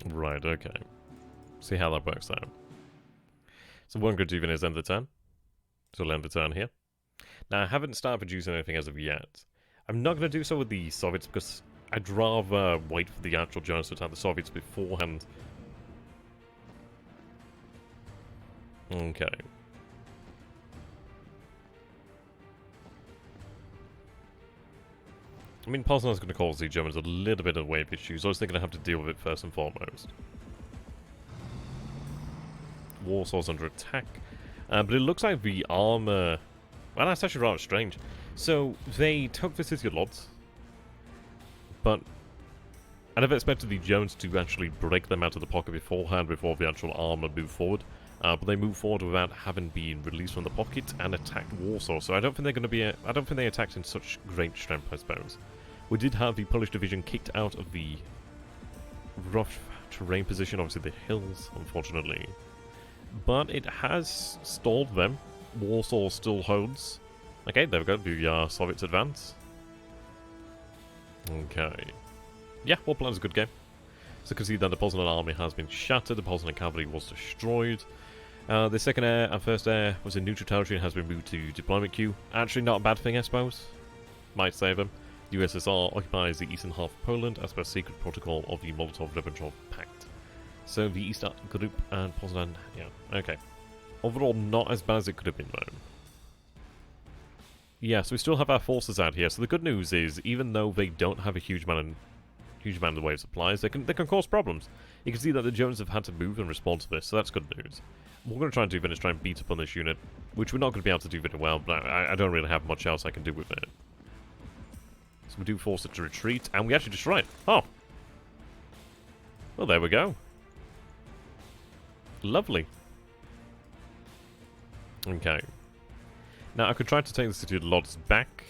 Right, okay. See how that works out. So what I'm going to do then is end the turn. So I'll end the turn here. Now, I haven't started producing anything as of yet. I'm not going to do so with the Soviets because I'd rather wait for the actual Germans to attack the Soviets beforehand. Okay. I mean, Poznan's going to cause the Germans a little bit of wave issues. I was thinking I have to deal with it first and foremost. Warsaw's under attack. But it looks like the armor... Well, that's actually rather strange. So, they took the City of Lords. But I never expected the Germans to actually break them out of the pocket beforehand before the actual armor moved forward. But they moved forward without having been released from the pocket and attacked Warsaw. So I don't think they're going to be... I don't think they attacked in such great strength, I suppose. We did have the Polish division kicked out of the rough terrain position, obviously the hills, unfortunately. But it has stalled them. Warsaw still holds. Okay, there we go, the Soviets advance. Okay. Yeah, War Plan is a good game. So you can see that the Poznan army has been shattered, the Poznan cavalry was destroyed. The second air and first air was in neutral territory and has been moved to deployment queue. Actually not a bad thing, I suppose. Might save them. The USSR occupies the eastern half of Poland as per secret protocol of the Molotov-Ribbentrop Pact. So the Eastern Group and Poznan, yeah, okay. Overall, not as bad as it could have been, though. Yeah, so we still have our forces out here. So the good news is, even though they don't have a huge amount in the way of supplies, they can cause problems. You can see that the Germans have had to move and respond to this, so that's good news. What we're going to try and do then is try and beat up on this unit, which we're not going to be able to do very well, but I don't really have much else I can do with it. So we do force it to retreat, and we actually destroy it. Oh! Well, there we go. Lovely. Okay. Now, I could try to take the city of Lodz back.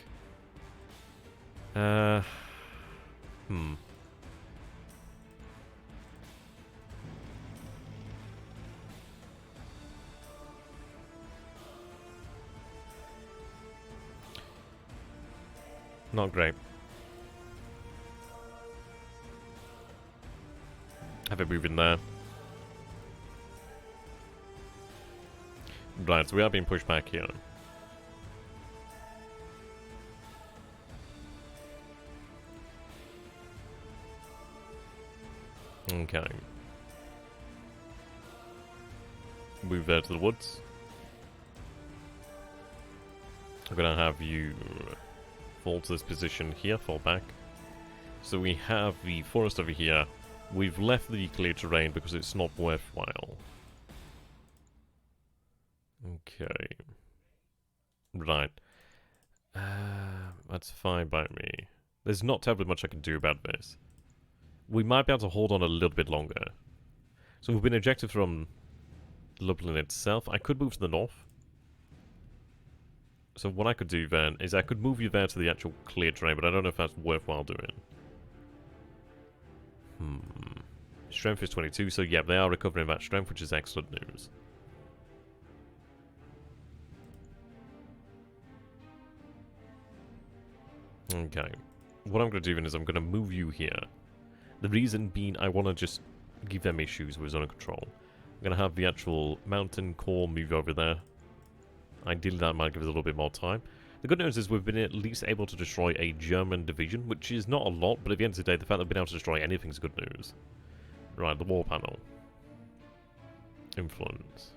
Not great. Have it move in there. Right, so we are being pushed back here. Okay. Move there to the woods. I'm gonna have you fall to this position here, fall back. So we have the forest over here. We've left the clear terrain because it's not worthwhile. Okay. Right. That's fine by me. There's not terribly much I can do about this. We might be able to hold on a little bit longer. So we've been ejected from Lublin itself. I could move to the north. So what I could do then is I could move you there to the actual clear terrain, but I don't know if that's worthwhile doing. Strength is 22, so yeah, they are recovering that strength, which is excellent news. Okay. What I'm going to do then is I'm going to move you here. The reason being I want to just give them issues with zone control. I'm going to have the actual mountain core move over there. Ideally that might give us a little bit more time. The good news is we've been at least able to destroy a German division, which is not a lot, but at the end of the day, the fact that we've been able to destroy anything is good news. Right, the war panel. Influence.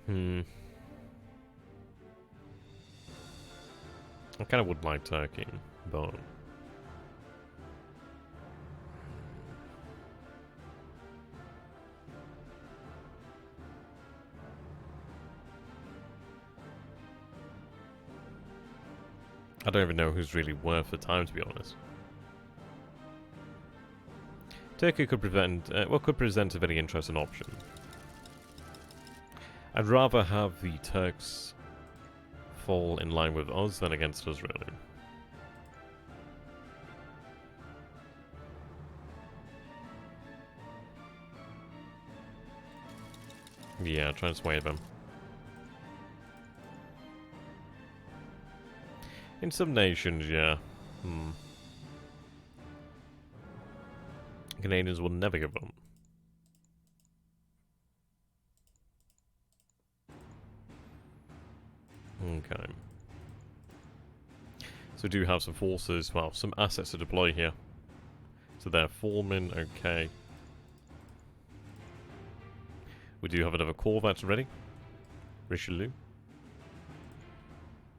I kind of would like Turkey, but... I don't even know who's really worth the time, to be honest. Turkey could could present a very interesting option. I'd rather have the Turks fall in line with us than against us, really. Yeah, try and sway them. In some nations, yeah. Canadians will never give up. Okay. So we do have some forces, well, some assets to deploy here. So they're forming, okay. We do have another corvette ready. Richelieu.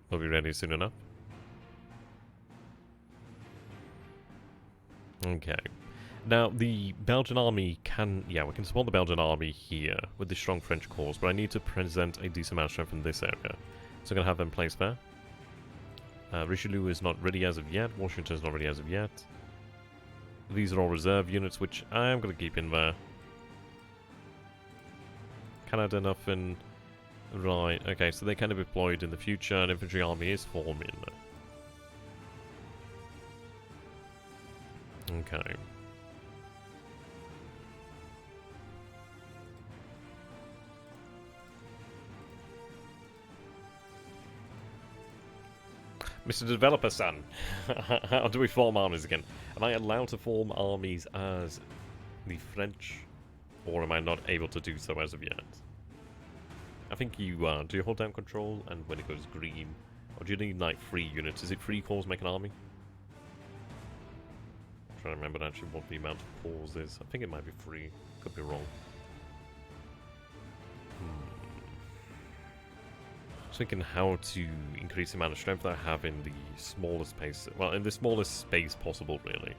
Will be ready soon enough. Okay. Now, the Belgian army can... Yeah, we can support the Belgian army here with the strong French cause, but I need to present a decent amount of strength in this area. So I'm going to have them placed there. Richelieu is not ready as of yet. Washington is not ready as of yet. These are all reserve units, which I am going to keep in there. Canada, nothing. Right, okay, so they can be deployed in the future. An infantry army is forming. Okay. Mr. Developer Son, how do we form armies again? Am I allowed to form armies as the French, or am I not able to do so as of yet? I think you are. Do you hold down control and when it goes green? Or do you need like 3 units? Is it 3 cores make an army? I'm trying to remember actually what the amount of cores is. I think it might be 3. Could be wrong. Thinking how to increase the amount of strength that I have in the smallest space. Well, in the smallest space possible, really.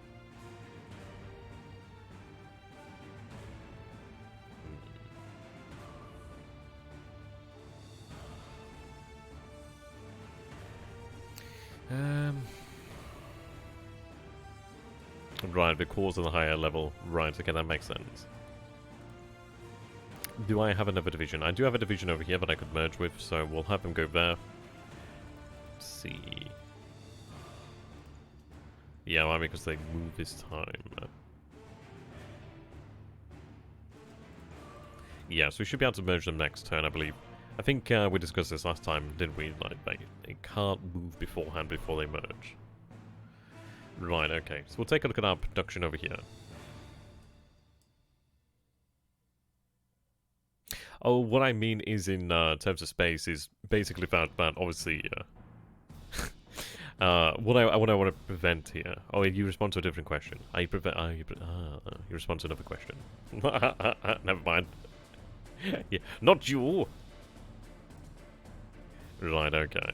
Right, the cores on the higher level. Right, okay, that makes sense. Do I have another division? I do have a division over here that I could merge with, so we'll have them go there. Let's see. Yeah, why? Because they move this time. Yeah, so we should be able to merge them next turn, I believe. I think we discussed this last time, didn't we? Like, they can't move beforehand before they merge. Right, okay. So we'll take a look at our production over here. Oh, what I mean is in terms of space is basically that obviously... what I want to prevent here... Oh, you respond to a different question. You respond to another question. Never mind. Yeah, not you! Right, okay.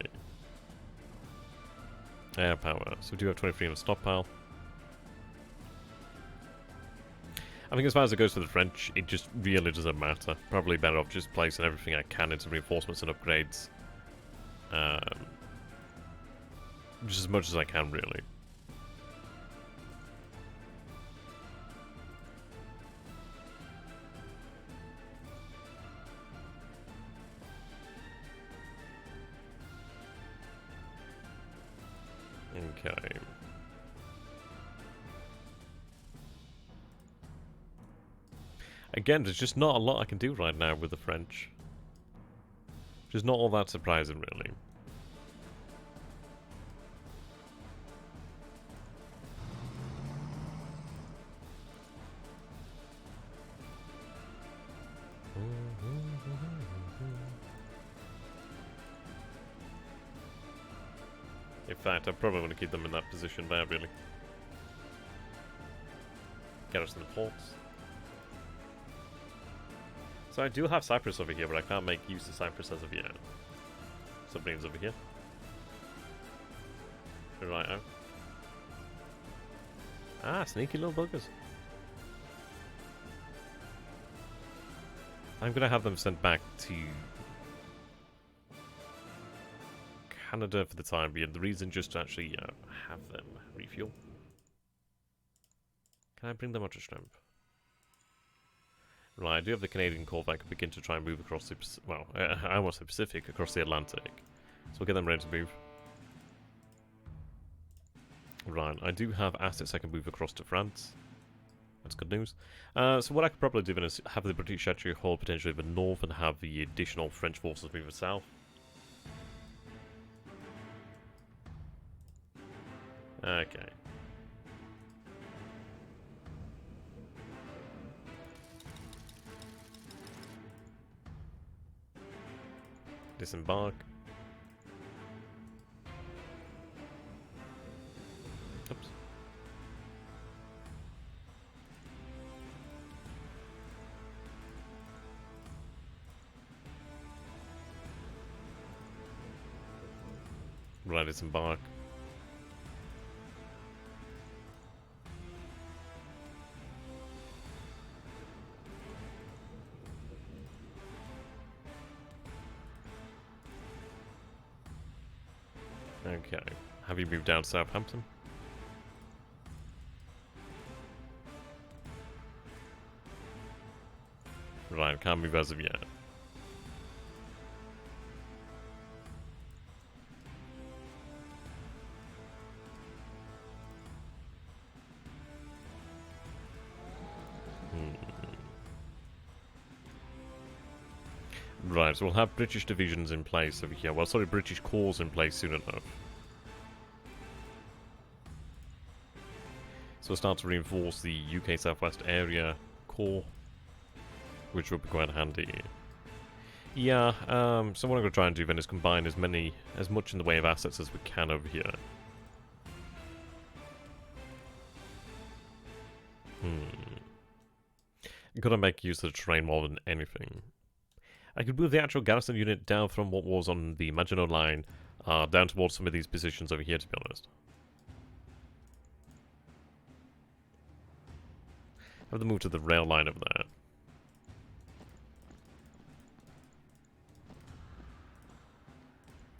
Air power. So we do have 23 in the stockpile. I think as far as it goes for the French, it just really doesn't matter. Probably better off just placing everything I can into reinforcements and upgrades. Just as much as I can, really. Okay. Again, there's just not a lot I can do right now with the French. Just not all that surprising, really. In fact, I probably want to keep them in that position there, really. Get us to the ports. So I do have Cyprus over here, but I can't make use of Cyprus as of yet. Submarines over here. Righto. Ah, sneaky little buggers. I'm gonna have them sent back to Canada for the time being. The reason just to actually have them refuel. Can I bring them up to strength? Right, I do have the Canadian Corps that I could begin to try and move across the... Well, I almost said Pacific, across the Atlantic. So we'll get them ready to move. Right, I do have assets I can move across to France. That's good news. So what I could probably do then is have the British actually hold potentially the north and have the additional French forces move the south. Okay. Disembark. Oops. Right, disembark. Okay. Have you moved down to Southampton? Right, can't move as of yet. Right, so we'll have British divisions in place over here. Well, sorry, British corps in place soon enough. So we'll start to reinforce the UK Southwest Area Corps, which will be quite handy. Yeah, so what I'm going to try and do then is combine as much in the way of assets as we can over here. Gotta make use of the terrain more than anything. I could move the actual garrison unit down from what was on the Maginot Line down towards some of these positions over here, to be honest. Have them move to the rail line over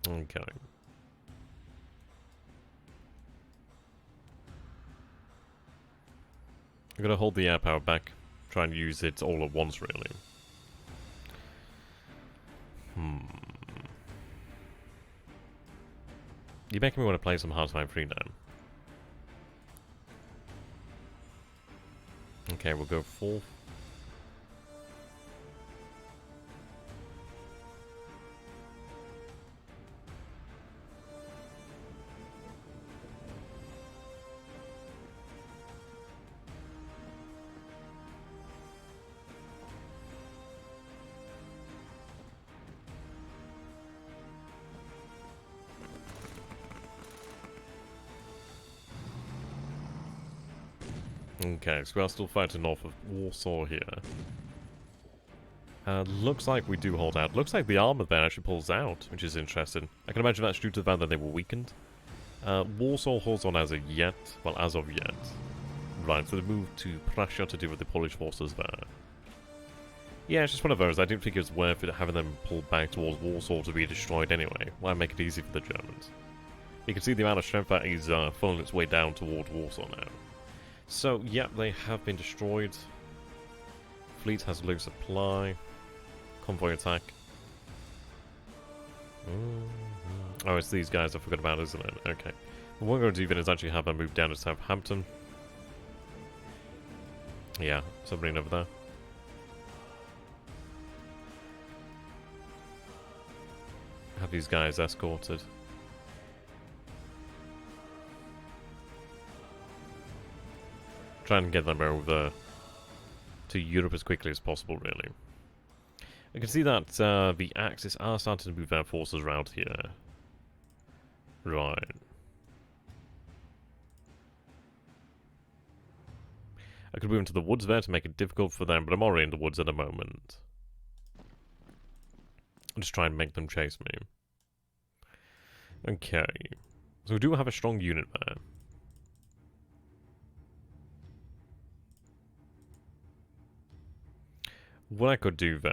there. Okay. I'm gonna hold the air power back. Try and use it all at once, really. You're making me want to play some Hard Time 3 now. Okay, we'll go 4. Okay, so we are still fighting north of Warsaw here. Looks like we do hold out. Looks like the armor then actually pulls out, which is interesting. I can imagine that's due to the fact that they were weakened. Warsaw holds on as of yet. Well, as of yet. Right, so they moved to Prussia to deal with the Polish forces there. Yeah, it's just one of those. I didn't think it was worth it having them pull back towards Warsaw to be destroyed anyway. Why make it easy for the Germans? You can see the amount of strength that is funneling its way down towards Warsaw now. So, yeah, they have been destroyed. Fleet has low supply. Convoy attack. Oh, it's these guys I forgot about, isn't it? Okay. What we're going to do then is actually have them move down to Southampton. Yeah, submarine over there. Have these guys escorted. Try and get them over to Europe as quickly as possible, really. I can see that the Axis are starting to move their forces around here. Right. I could move into the woods there to make it difficult for them, but I'm already in the woods at the moment. I'll just try and make them chase me. Okay. So we do have a strong unit there. What I could do then,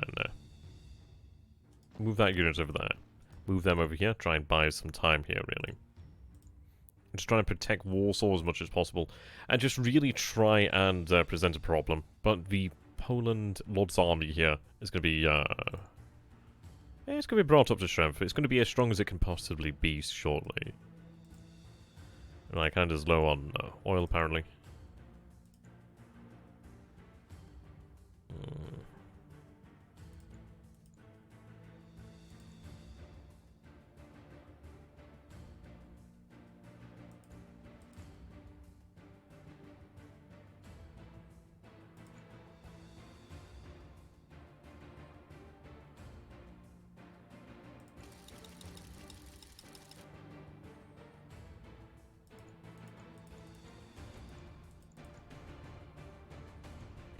move that unit over there, move them over here, try and buy some time here, really. I'm just trying to protect Warsaw as much as possible, and just really try and present a problem. But the Poland Lord's army here is going to be, it's going to be brought up to strength. It's going to be as strong as it can possibly be shortly. And I kind of is low on oil, apparently.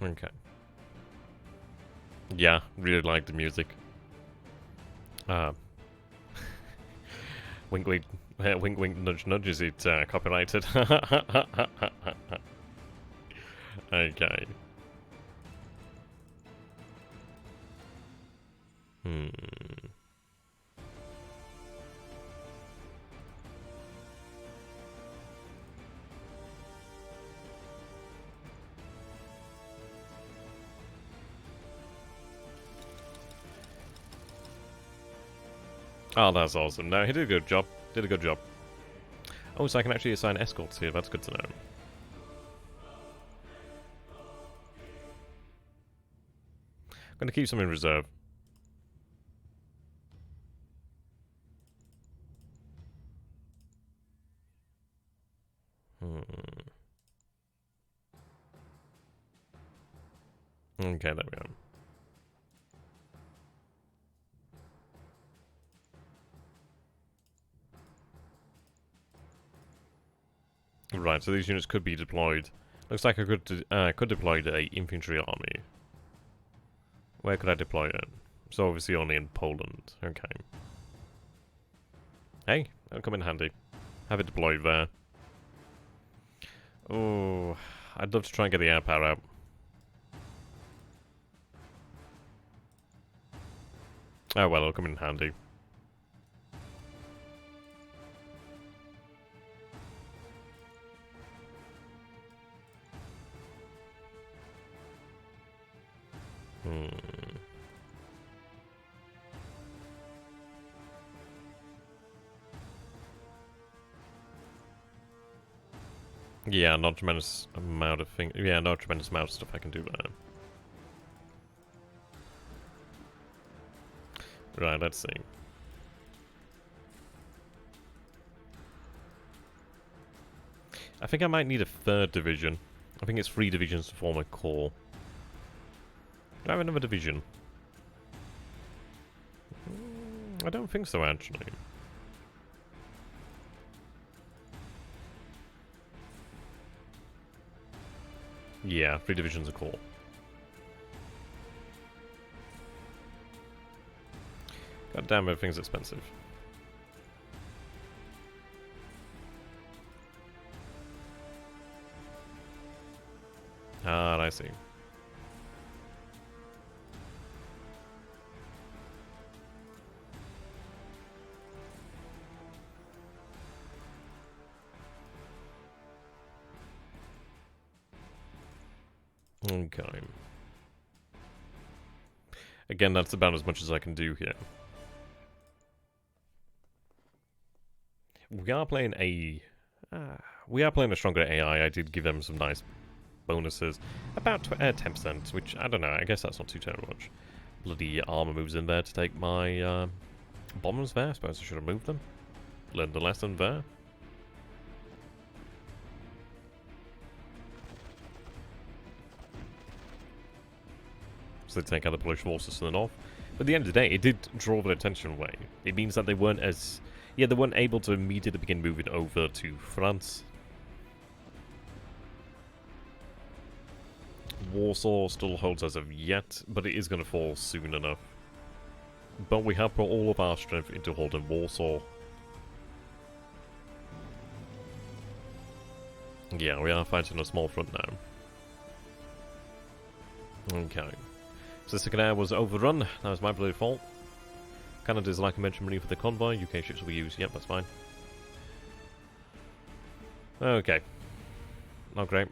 Okay. Yeah, really like the music. Wink wink, wink wink, nudge nudge, is it copyrighted? Okay. Oh, that's awesome. No, he did a good job. Did a good job. Oh, so I can actually assign escorts here. That's good to know. I'm going to keep some in reserve. Okay, there we go. Right, so these units could be deployed. Looks like I could deploy an infantry army. Where could I deploy it? So obviously only in Poland. Okay. Hey, that'll come in handy. Have it deployed there. Oh, I'd love to try and get the air power out. Oh well, it'll come in handy. Yeah, not tremendous amount of things. Yeah, not tremendous amount of stuff I can do there. Right, let's see. I think I might need a third division. I think it's 3 divisions to form a core. Do I have another division? I don't think so, actually. Yeah, 3 divisions a core. God damn, everything's expensive. Ah, I see. Okay. Again, that's about as much as I can do here. We are playing a stronger AI. I did give them some nice bonuses. About 10%, which, I don't know, I guess that's not too terrible much. Bloody armor moves in there to take my bombers there. I suppose I should have moved them. Learned the lesson there. So they take out the Polish forces to the north. But at the end of the day, it did draw their attention away. It means that they weren't as... Yeah, they weren't able to immediately begin moving over to France. Warsaw still holds as of yet, but it is going to fall soon enough. But we have put all of our strength into holding Warsaw. Yeah, we are fighting a small front now. Okay. So the second air was overrun. That was my bloody fault. Canada's like I mentioned money for the convoy. UK ships will be used. Yep, that's fine. Okay. Not great.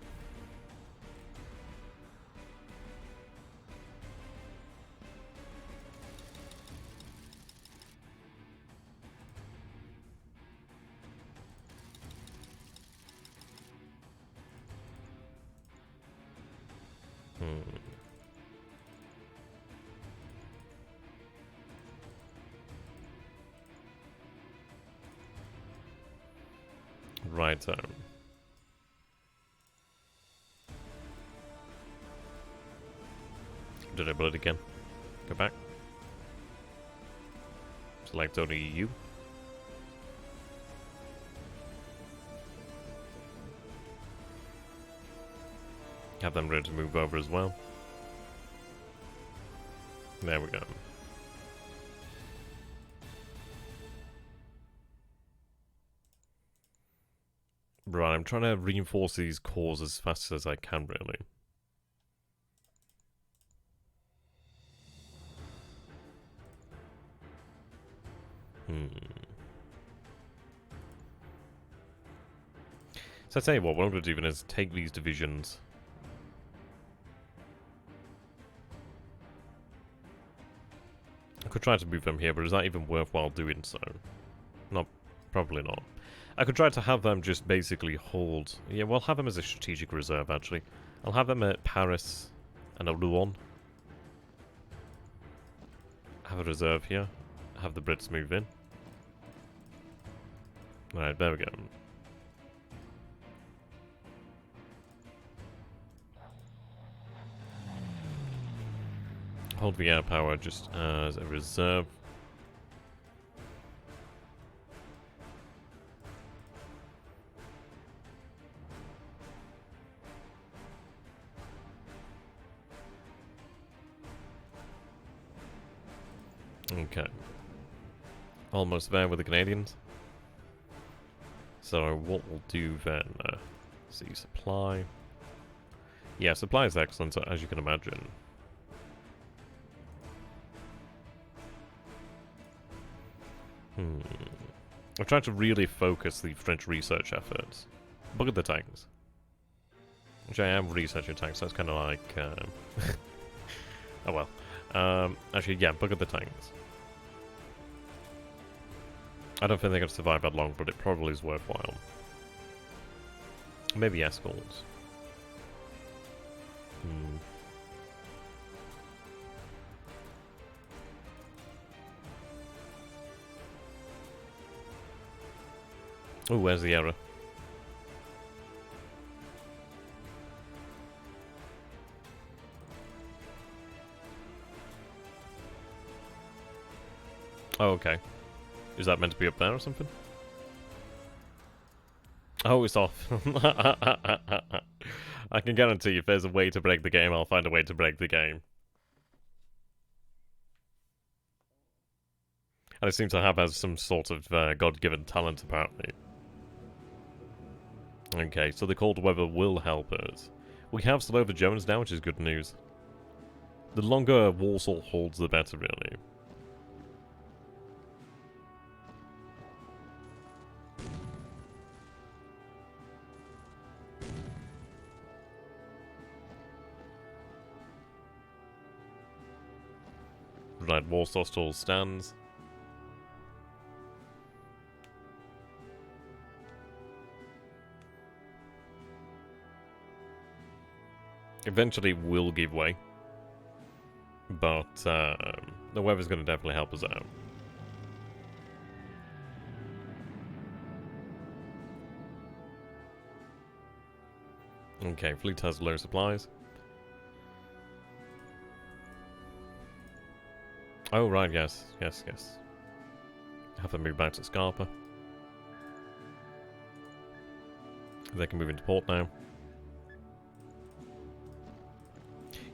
Right, did I blood again? Go back. Select only EU. Have them ready to move over as well. There we go. Right, I'm trying to reinforce these cores as fast as I can, really. So I tell you what I'm going to do then is take these divisions. I could try to move them here, but is that even worthwhile doing so? Probably not. I could try to have them just basically hold... Yeah, we'll have them as a strategic reserve, actually. I'll have them at Paris and at Rouen. Have a reserve here. Have the Brits move in. Alright, there we go. Hold the air power just as a reserve. Okay. Almost there with the Canadians. So what we'll do then, see, supply. Yeah, supply is excellent, as you can imagine. I'm trying to really focus the French research efforts. Look at the tanks. Which I am researching tanks, so that's kind of like... oh well. Actually, yeah, look at the tanks. I don't think they're going to survive that long, but it probably is worthwhile. Maybe escorts. Oh, where's the error? Oh, okay. Is that meant to be up there or something? Oh, it's off. I can guarantee if there's a way to break the game, I'll find a way to break the game. And it seems to have some sort of God-given talent, apparently. Okay, so the cold weather will help us. We have still over Germans now, which is good news. The longer Warsaw holds, the better, really. Right, Warsaw still stands. Eventually will give way. But the weather's going to definitely help us out. Okay, fleet has low supplies. Oh, right, yes. Yes, yes. Have them move back to Scarpa. They can move into port now.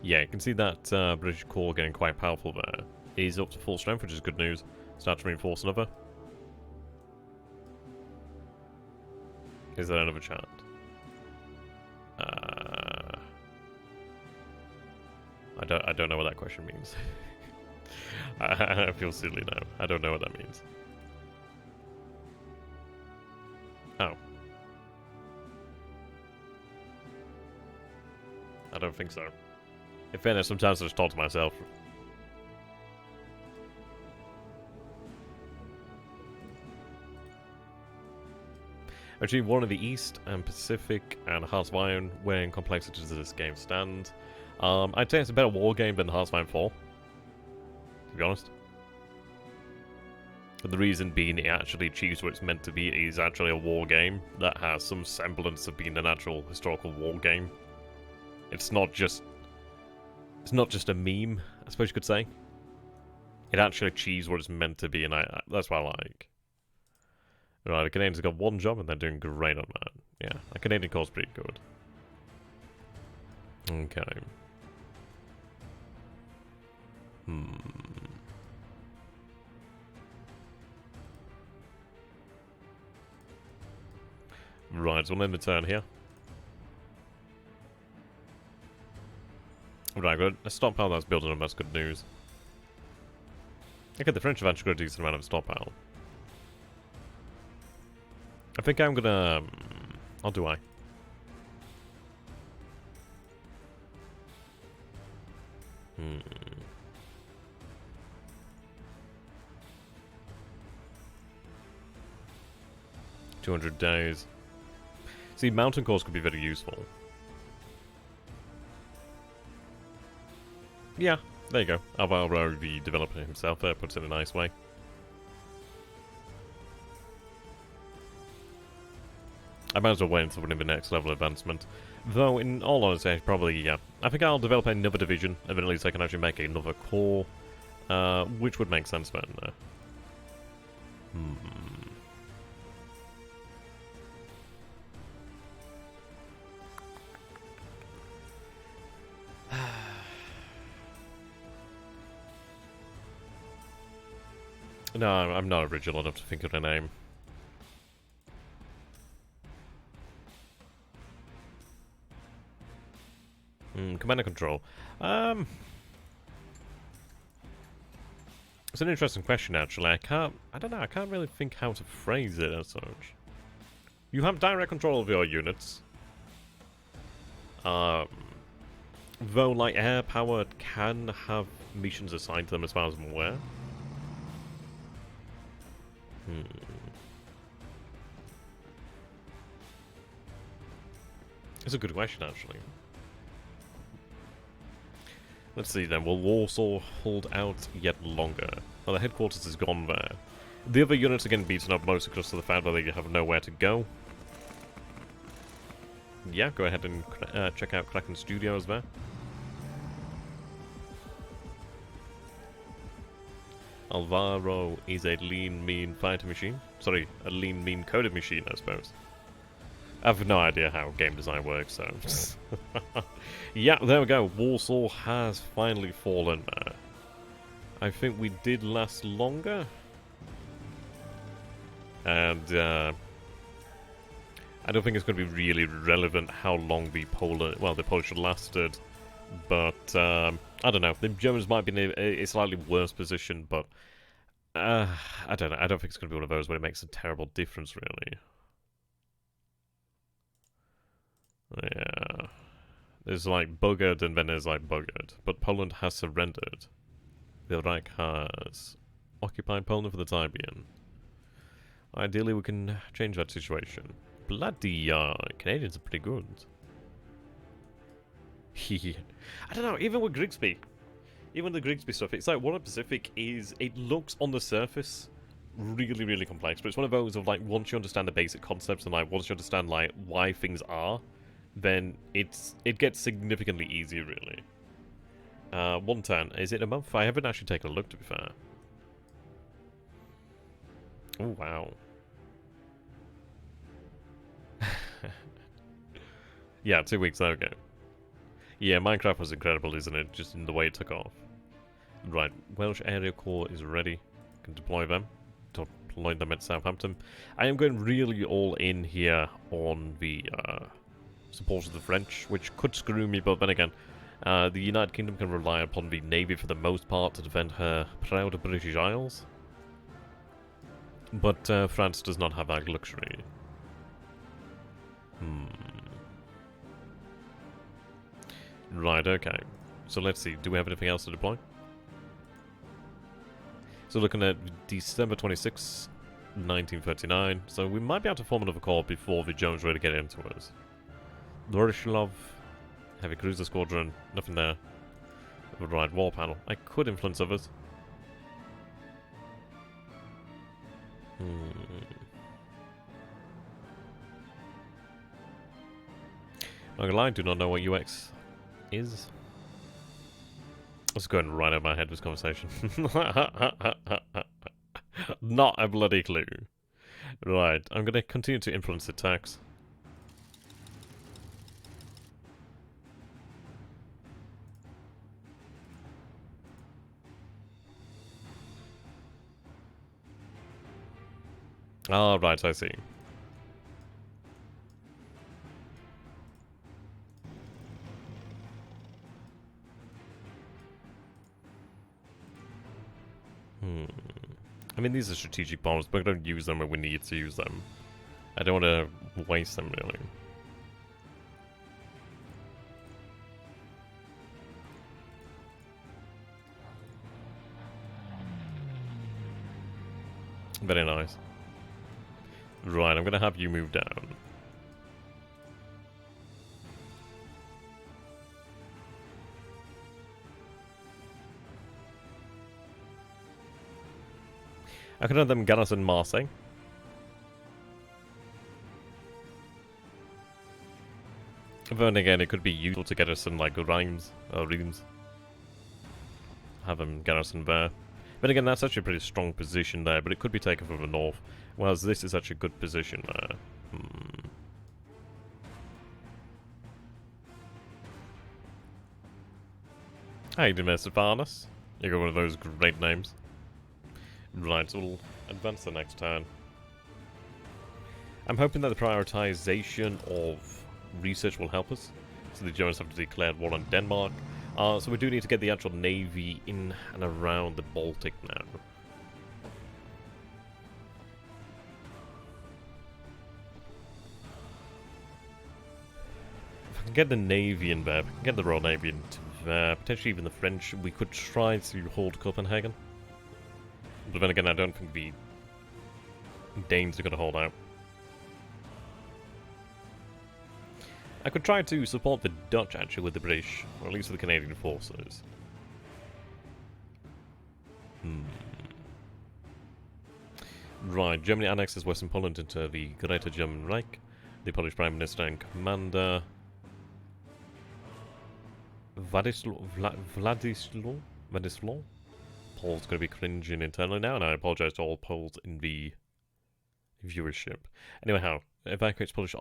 Yeah, you can see that British core getting quite powerful there. He's up to full strength, which is good news. Start to reinforce another. Is there another chant? I don't know what that question means. I feel silly now. I don't know what that means. Oh. I don't think so. In fairness, sometimes I just talk to myself. Actually, one of the East and Pacific and Hearts of Iron, where in complexities of this game stand. I'd say it's a better war game than Hearts of Iron 4. To be honest. But the reason being it actually achieves what it's meant to be. It is actually a war game that has some semblance of being an actual historical war game. It's not just a meme, I suppose you could say. It actually achieves what it's meant to be, and that's what I like. Right, the Canadians have got one job, and they're doing great on that. Yeah, the Canadian core's pretty good. Okay. Right, so we'll end the turn here. Right, good. A stockpile that's building up, that's good news. Okay, the French have actually got a decent amount of stockpile. I think I'm gonna... Or do I? 200 days. See, mountain cores could be very useful. Yeah, there you go. Alvaro, the developer himself, puts it in a nice way. I might as well wait until we're in the next level advancement. Though, in all honesty, probably, yeah. I think I'll develop another division, and then at least I can actually make another core. Which would make sense then. No, I'm not original enough to think of a name. Command and control. It's an interesting question, actually. I don't know, I can't really think how to phrase it as such. You have direct control of your units. Though, like, air power can have missions assigned to them as far as I'm aware. It's a good question, actually. Let's see then, will Warsaw hold out yet longer? Well, the headquarters is gone there. The other units are getting beaten up mostly because of the fact that they have nowhere to go. Yeah, go ahead and check out Kraken Studios there. Alvaro is a lean, mean fighter machine. Sorry, a lean, mean coded machine, I suppose. I have no idea how game design works, so... yeah, there we go. Warsaw has finally fallen there. I think we did last longer. And, I don't think it's going to be really relevant how long the Polish lasted. But, I don't know. The Germans might be in a slightly worse position, but... I don't know. I don't think it's going to be one of those where it makes a terrible difference, really. Yeah. There's like buggered and then there's like buggered. But Poland has surrendered. The Reich has occupied Poland for the time being. Ideally we can change that situation. Bloody Canadians are pretty good. I don't know, even with Grigsby. Even the Grigsby stuff, it's like War Pacific is, it looks on the surface really, really complex, but it's one of those of like, once you understand the basic concepts and like, once you understand like, why things are, then it gets significantly easier, really. 110, is it a month? I haven't actually taken a look, to be fair. Oh, wow. Yeah, 2 weeks, there we go. Yeah, Minecraft was incredible, isn't it? Just in the way it took off. Right, Welsh Area Corps is ready. Can deploy them. Deploy them at Southampton. I am going really all in here on the support of the French, which could screw me, but then again, the United Kingdom can rely upon the Navy for the most part to defend her proud British Isles. But France does not have that luxury. Right, okay. So let's see, do we have anything else to deploy? So looking at December 26, 1939, so we might be able to form another corps before the Germans really get into us. Lorishilov, Heavy Cruiser Squadron, nothing there. Right, War Panel. I could influence others. Not gonna lie, I do not know what UX is. Let's go ahead and write out my head this conversation. Not a bloody clue. Right, I'm gonna continue to influence attacks. Ah, right, I see. I mean, these are strategic bombs, but I don't use them when we need to use them. I don't want to waste them, really. Very nice. Right, I'm going to have you move down. I could have them garrison Marseille. But then again, it could be useful to garrison like Reims or Reims. Have them garrison there. But again, that's actually a pretty strong position there, but it could be taken from the north. Whereas this is actually a good position there. How you doing, Mr. Farnes? You got one of those great names. Right, so we'll advance the next turn. I'm hoping that the prioritization of research will help us. So the Germans have declared war on Denmark. So we do need to get the actual navy in and around the Baltic now. If I can get the navy in there, if I can get the Royal Navy into there, potentially even the French, we could try to hold Copenhagen. But then again, I don't think the Danes are going to hold out. I could try to support the Dutch, actually, with the British, or at least with the Canadian forces. Right, Germany annexes Western Poland into the Greater German Reich. The Polish Prime Minister and Commander Vladislaw? Paul's going to be cringing internally now, and I apologize to all Poles in the viewership. Anyway, how? Evacuates Polish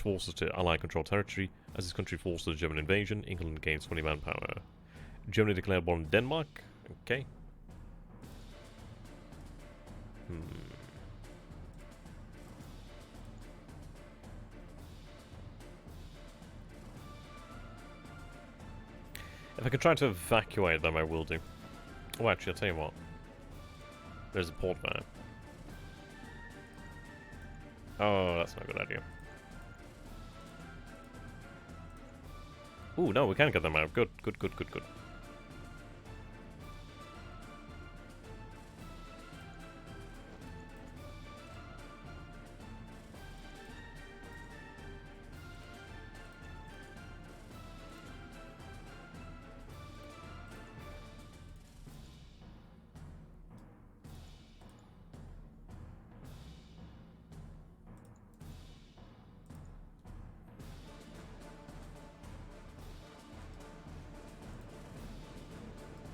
forces to Ally-controlled territory as his country falls to the German invasion. England gains 20 manpower. Germany declared war on Denmark. Okay. If I can try to evacuate them, I will do. Oh, actually, I'll tell you what. There's a port there. Oh, that's not a good idea. Ooh, no, we can get them out. Good, good, good, good, good.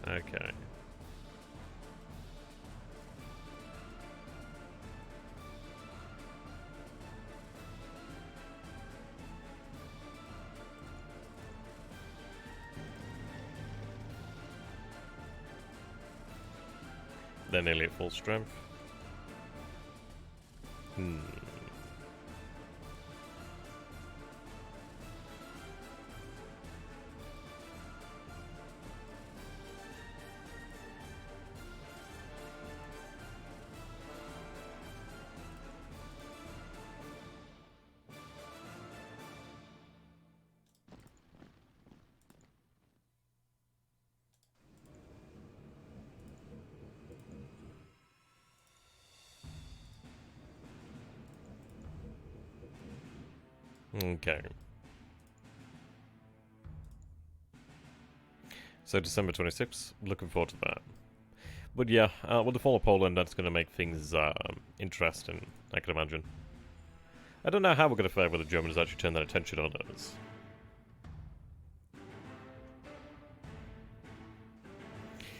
Okay. They're nearly at full strength. Okay. So December 26th, looking forward to that. But yeah, with the fall of Poland, that's going to make things interesting, I can imagine. I don't know how we're going to fare when the Germans actually turn their attention on us.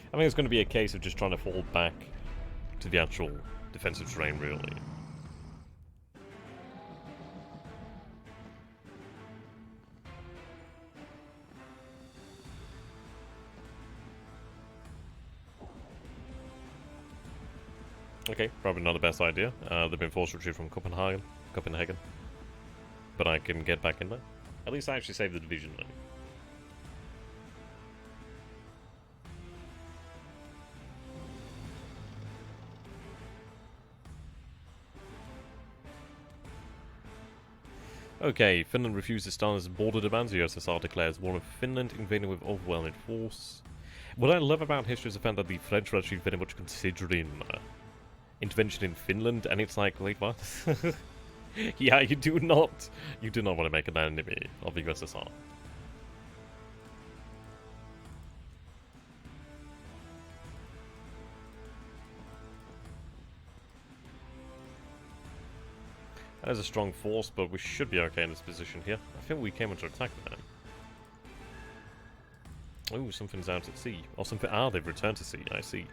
I think it's going to be a case of just trying to fall back to the actual defensive terrain, really. Okay, probably not the best idea. They've been forced to retreat from Copenhagen. But I can get back in there. At least I actually saved the division then. Okay, Finland refuses Stalin's border demands. The USSR declares war on Finland, invading with overwhelming force. What I love about history is the fact that the French are actually very much considering intervention in Finland, and it's like, wait, what? Yeah, you do not want to make an enemy of the USSR. That is a strong force, but we should be okay in this position here. I think we came under attack then. Oh, something's out at sea. Or something. Ah, they've returned to sea, I see.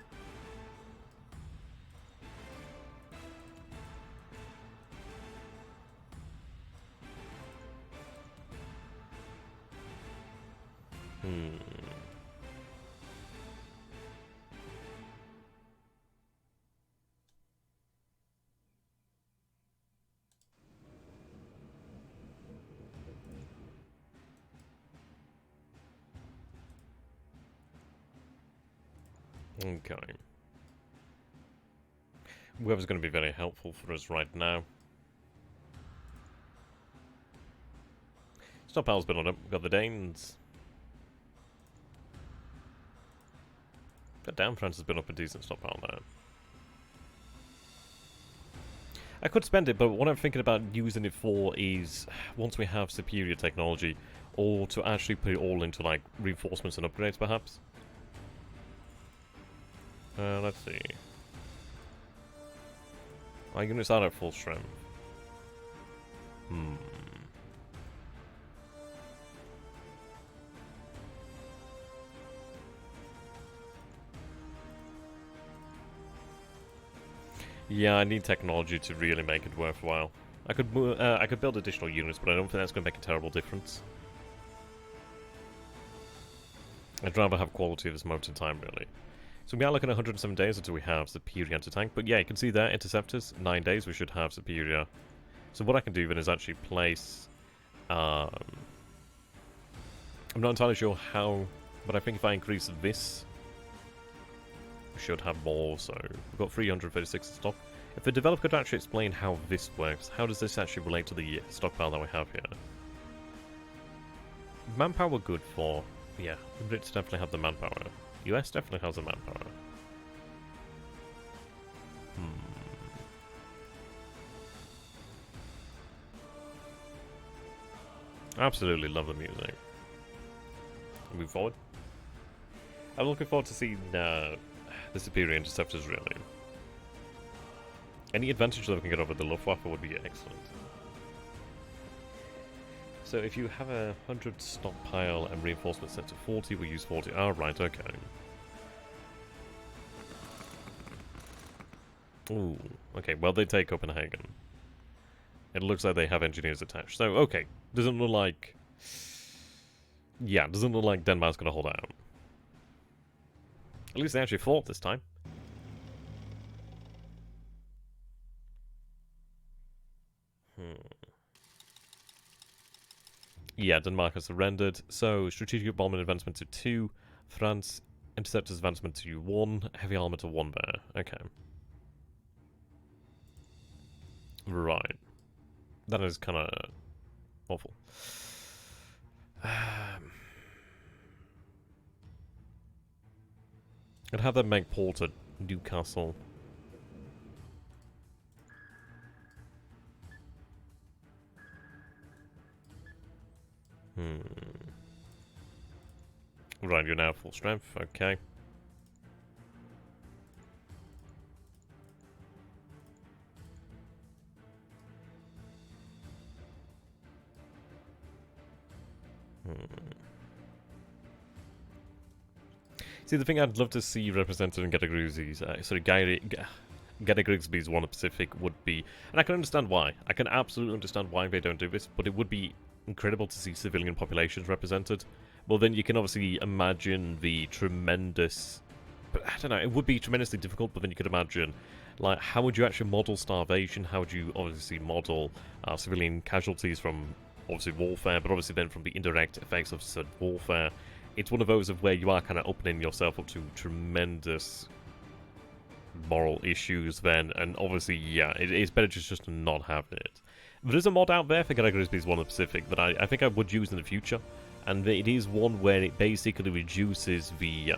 Okay. Weather's going to be very helpful for us right now. Stockpile's been on up. We've got the Danes. God damn, France has been up a decent stockpile now. I could spend it, but what I'm thinking about using it for is once we have superior technology, or to actually put it all into like reinforcements and upgrades, perhaps. Let's see. My units are at full strength. Yeah, I need technology to really make it worthwhile. I could build additional units, but I don't think that's going to make a terrible difference. I'd rather have quality at this moment in time, really. So we are looking at 107 days until we have superior anti-tank. But yeah, you can see there, interceptors, 9 days we should have superior. So what I can do then is actually place... I'm not entirely sure how, but I think if I increase this, we should have more. So we've got 336 in stock. If the developer could actually explain how this works, how does this actually relate to the stockpile that we have here? Manpower we're good for. Yeah, the Brits definitely have the manpower. US definitely has the manpower. Absolutely love the music. Move forward. I'm looking forward to seeing the superior interceptors, really. Any advantage that we can get over the Luftwaffe would be excellent. So if you have a 100 stockpile and reinforcement set to 40, we use 40. Oh, right, okay. Ooh, okay, well, they take Copenhagen. It looks like they have engineers attached. So, okay, doesn't look like... Yeah, doesn't look like Denmark's gonna hold out. At least they actually fought this time. Yeah, Denmark has surrendered. So, strategic bombing advancement to 2. France, interceptors advancement to 1. Heavy armor to 1 there. Okay. Right. That is kind of awful. I'd have them make port at Newcastle. Right, you're now full strength. Okay. See, the thing I'd love to see represented in Getty Grigsby's One Pacific would be, and I can understand why. I can absolutely understand why they don't do this, but it would be incredible to see civilian populations represented. Well, then you can obviously imagine the tremendous... But I don't know, it would be tremendously difficult, but then you could imagine, like, how would you actually model starvation? How would you obviously model civilian casualties from, obviously, warfare, but obviously then from the indirect effects of said warfare? It's one of those of where you are kind of opening yourself up to tremendous moral issues then, and obviously, yeah, it's better just to not have it. There is a mod out there for Getty Grigsby's One Pacific that I think I would use in the future, and it is one where it basically reduces the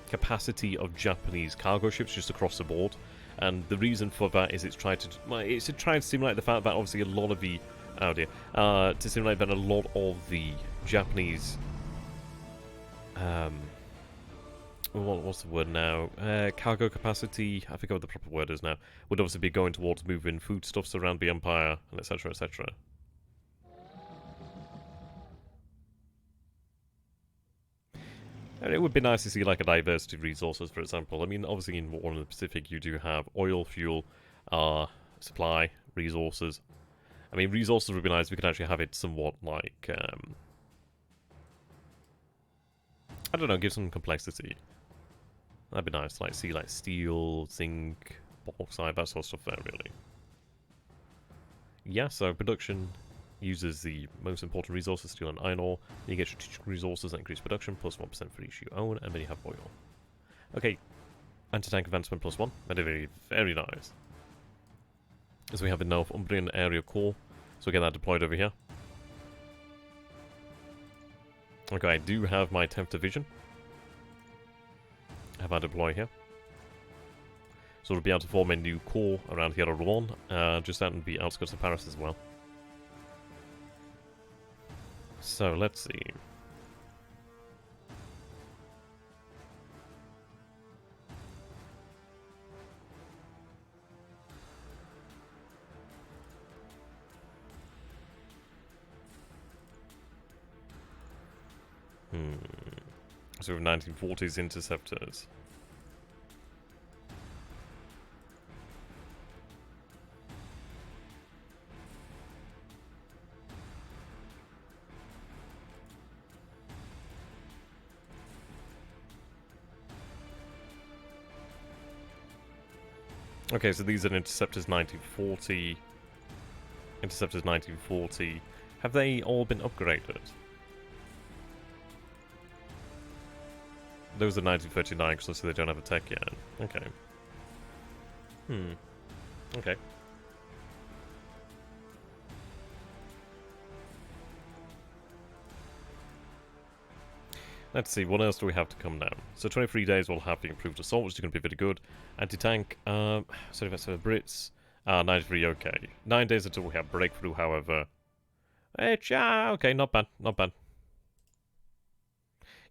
capacity of Japanese cargo ships just across the board, and the reason for that is it's to try and simulate the fact that obviously a lot of the to simulate that a lot of the Japanese what's the word now? Cargo capacity, I forget what the proper word is now, would obviously be going towards moving foodstuffs around the Empire, and etc, etc. And it would be nice to see like a diversity of resources, for example. I mean, obviously in War in the Pacific you do have oil, fuel, supply, resources. I mean, resources would be nice if we could actually have it somewhat like, I don't know, give some complexity. That'd be nice, like, see, like, steel, zinc, bauxite, that sort of stuff there, really. Yeah, so production uses the most important resources, steel and iron ore. You get strategic resources that increase production, plus 1% for each you own, and then you have oil. Okay, anti-tank advancement plus 1. Very, very nice. So we have the Northumbrian Area Corps, so we get that deployed over here. Okay, I do have my 10th Division. Have I deploy here. So we'll be able to form a new corps around here at Rouen, just out in the outskirts of Paris as well. So let's see. So we have 1940s interceptors. Okay, so these are interceptors 1940. Interceptors 1940. Have they all been upgraded? Those are 1939, because obviously they don't have a tech yet. Okay. Okay. Let's see, what else do we have to come now? So 23 days we'll have the improved assault, which is going to be very good. Anti-tank, sorry, that's for the Brits. 93, okay. 9 days until we have breakthrough, however. Okay, not bad, not bad.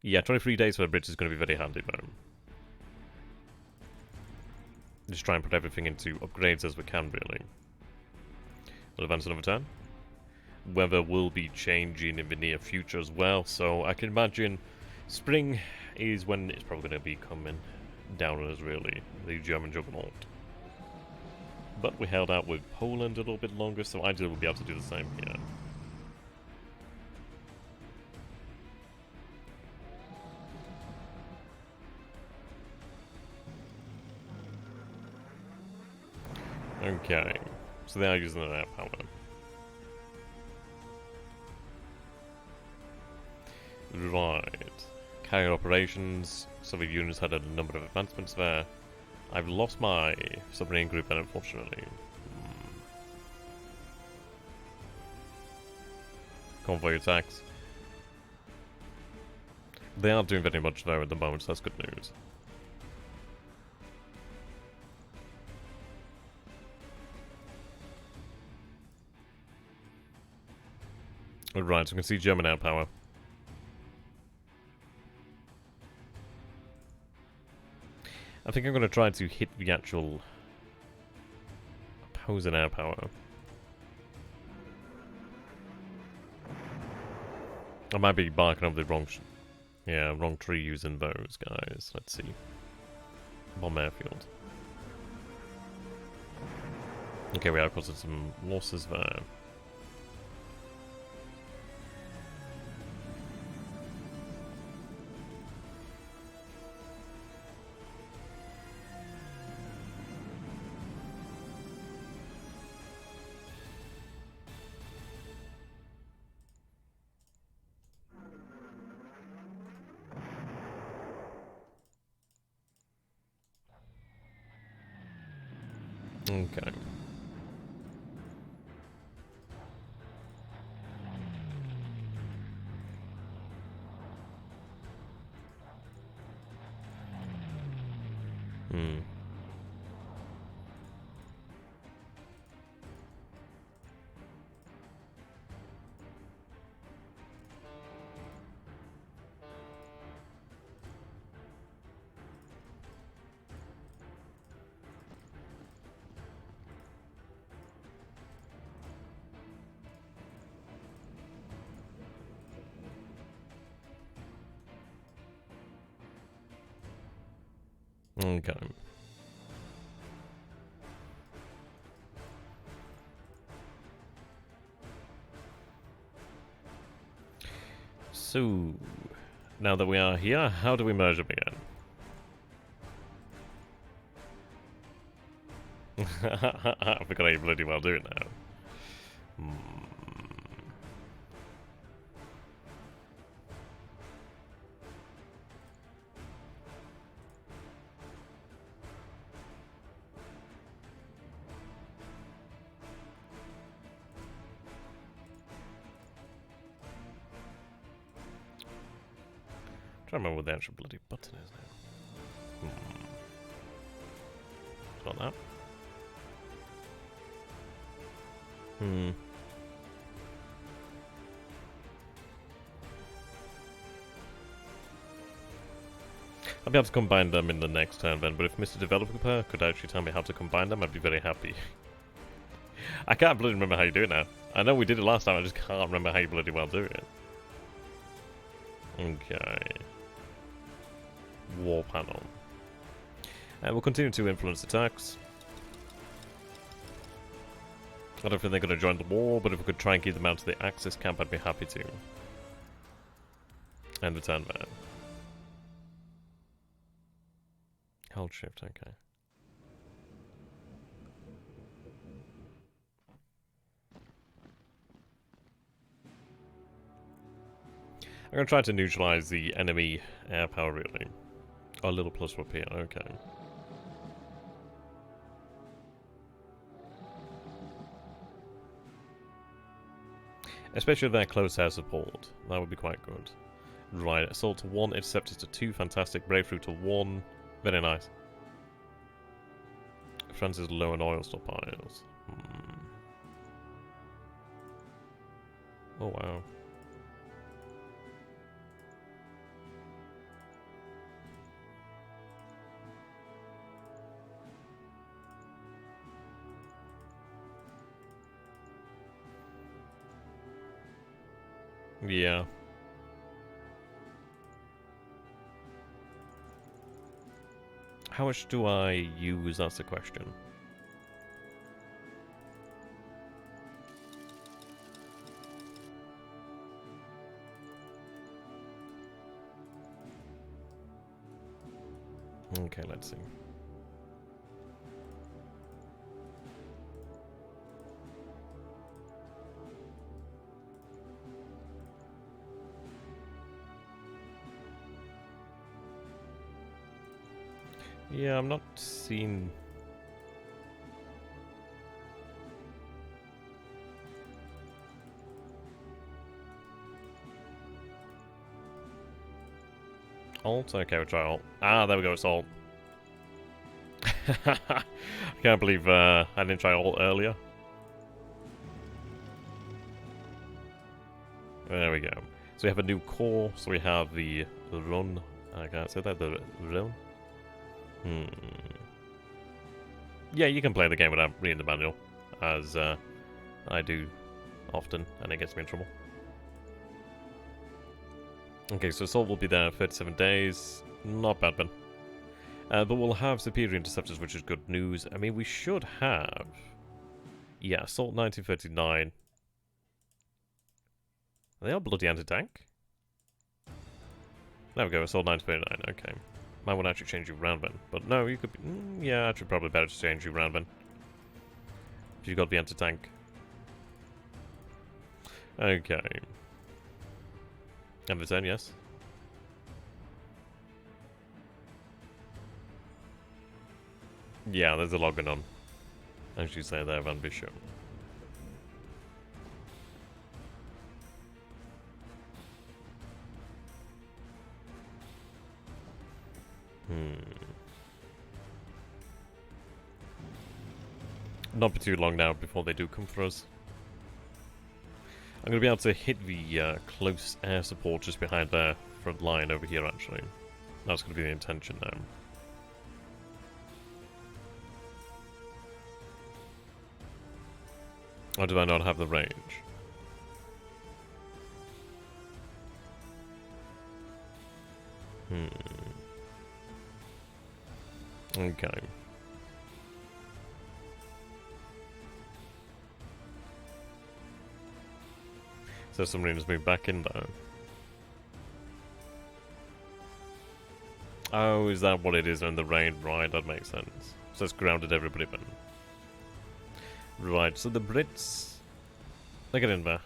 Yeah, 23 days for the Brits is going to be very handy, though. Just try and put everything into upgrades as we can, really. We'll advance another turn. Weather will be changing in the near future as well, so I can imagine spring is when it's probably going to be coming down on us, really, the German juggernaut. But we held out with Poland a little bit longer, so ideally we'll be able to do the same here. Okay, so they are using their air power. Right. Carrier operations. Soviet Union's had a number of advancements there. I've lost my submarine group, unfortunately. Convoy attacks. They aren't doing very much though at the moment, so that's good news. Right, so we can see German air power. I think I'm going to try to hit the actual opposing air power. I might be barking up the wrong wrong tree using those guys. Let's see. Bomb airfield. Okay, we are causing some losses there. Okay. Okay. So, now that we are here, how do we merge them again? I forgot how you bloody well do it now. I don't remember what the actual bloody button is now. Not that. Hmm. I'll be able to combine them in the next turn then, but if Mr. Developer could actually tell me how to combine them, I'd be very happy. I can't bloody remember how you do it now. I know we did it last time, I just can't remember how you bloody well do it. Okay. War panel. We'll continue to influence attacks. I don't think they're going to join the war, but if we could try and keep them out to the Axis camp, I'd be happy to. And return there. Hold shift, okay. I'm going to try to neutralize the enemy air power, really. Oh, a little plus up here, okay. Especially if they're close air support. That would be quite good. Right, assault to 1, interceptors to 2, fantastic. Breakthrough to 1, very nice. France is low on oil stockpiles. Oh wow. Yeah. How much do I use? That's the question. Okay, let's see. Yeah, I'm not seeing... Alt? Okay, we'll try alt. Ah, there we go, it's alt. I can't believe I didn't try alt earlier. There we go. So we have a new core, so we have the run. I can't say that, the run. Yeah, you can play the game without reading the manual, as I do often, and it gets me in trouble. Okay, so assault will be there 37 days. Not bad, Ben. But we'll have superior interceptors, which is good news. I mean, we should have... Yeah, assault 1939. They are bloody anti-tank. There we go, assault 1939, okay. Might want to actually change you around, Ben. But no, you could be... yeah, actually probably better to change you around, Ben. If you've got the anti-tank. Okay. End of turn, yes. Yeah, there's a lot going on. As you say there, Van Bishop. Not be too long now before they do come for us. I'm going to be able to hit the close air support just behind their front line over here, actually. That's going to be the intention now. Or do I not have the range? Okay. So submarines move back in though. Oh, is that what it is in the rain? Right, that makes sense. So it's grounded everybody then. Right, so the Brits... They get in there.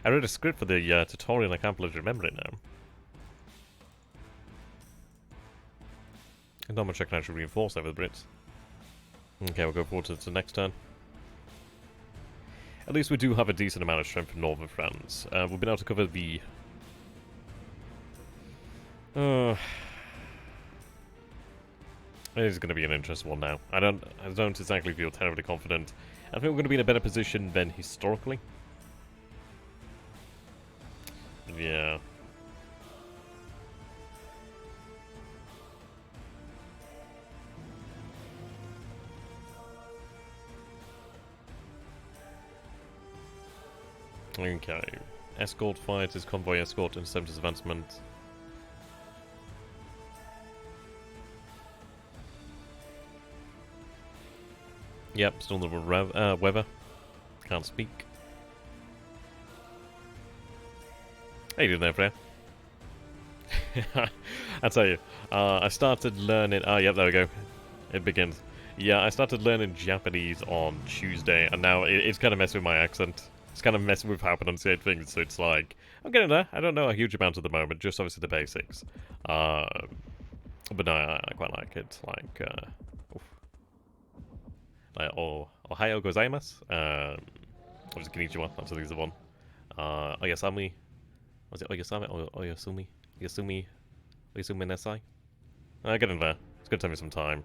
I read a script for the tutorial, I can't believe I remember it now. Not much I can actually reinforce over the Brits. Okay, we'll go forward to the next turn. At least we do have a decent amount of strength in northern France. We've been able to cover the... It is going to be an interesting one now. I don't exactly feel terribly confident. I think we're going to be in a better position than historically. Yeah. Okay. Escort fighters, convoy escort, interceptors advancement. Yep, still the weather. Can't speak. How you doing there, Freya? I tell you, I started learning... Oh, yep, there we go. It begins. Yeah, I started learning Japanese on Tuesday, and now it's kind of messing with my accent. It's kind of messing with how I pronunciate things, so it's like... I'm getting there. I don't know a huge amount at the moment, just obviously the basics. But no, I quite like it. Like, Ohio gozaimasu. Obviously, konnichiwa. That's the other one. Oyasami. Was it Oyasami or Oyasumi? Oyasumi Nesai? Get in there. It's gonna take me some time.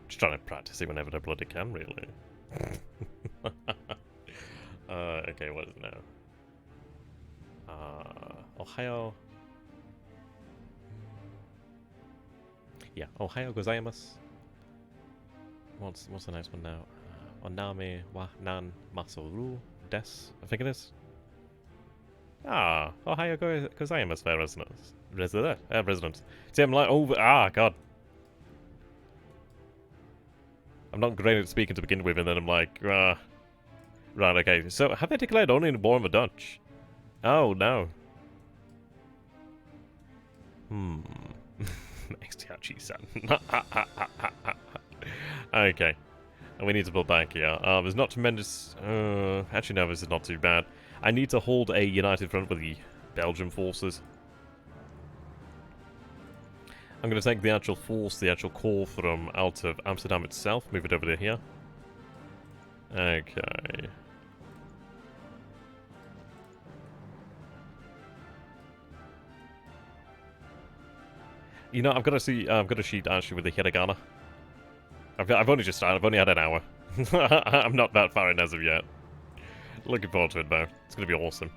Just trying to practice it whenever I bloody can, really. Okay, what is it now? Ohio. Yeah, Ohio gozaimasu. What's the next one now? Oname wa nan masoru des. I think it is. Ohio gozaimasu, fair residents. Residents. See, I'm like, God. I'm not great at speaking to begin with, and then I'm like, Right, okay. So, have they declared only in war on the Dutch? Oh, no. XTRG-san. Okay. And we need to pull back here. There's not tremendous... actually, no, this is not too bad. I need to hold a united front with the Belgian forces. I'm going to take the actual force, the actual core from out of Amsterdam itself, move it over to here. Okay. You know, I've got a sheet actually with the hiragana. I've only just started. I've only had an hour. I'm not that far in as of yet. Looking forward to it though. It's gonna be awesome.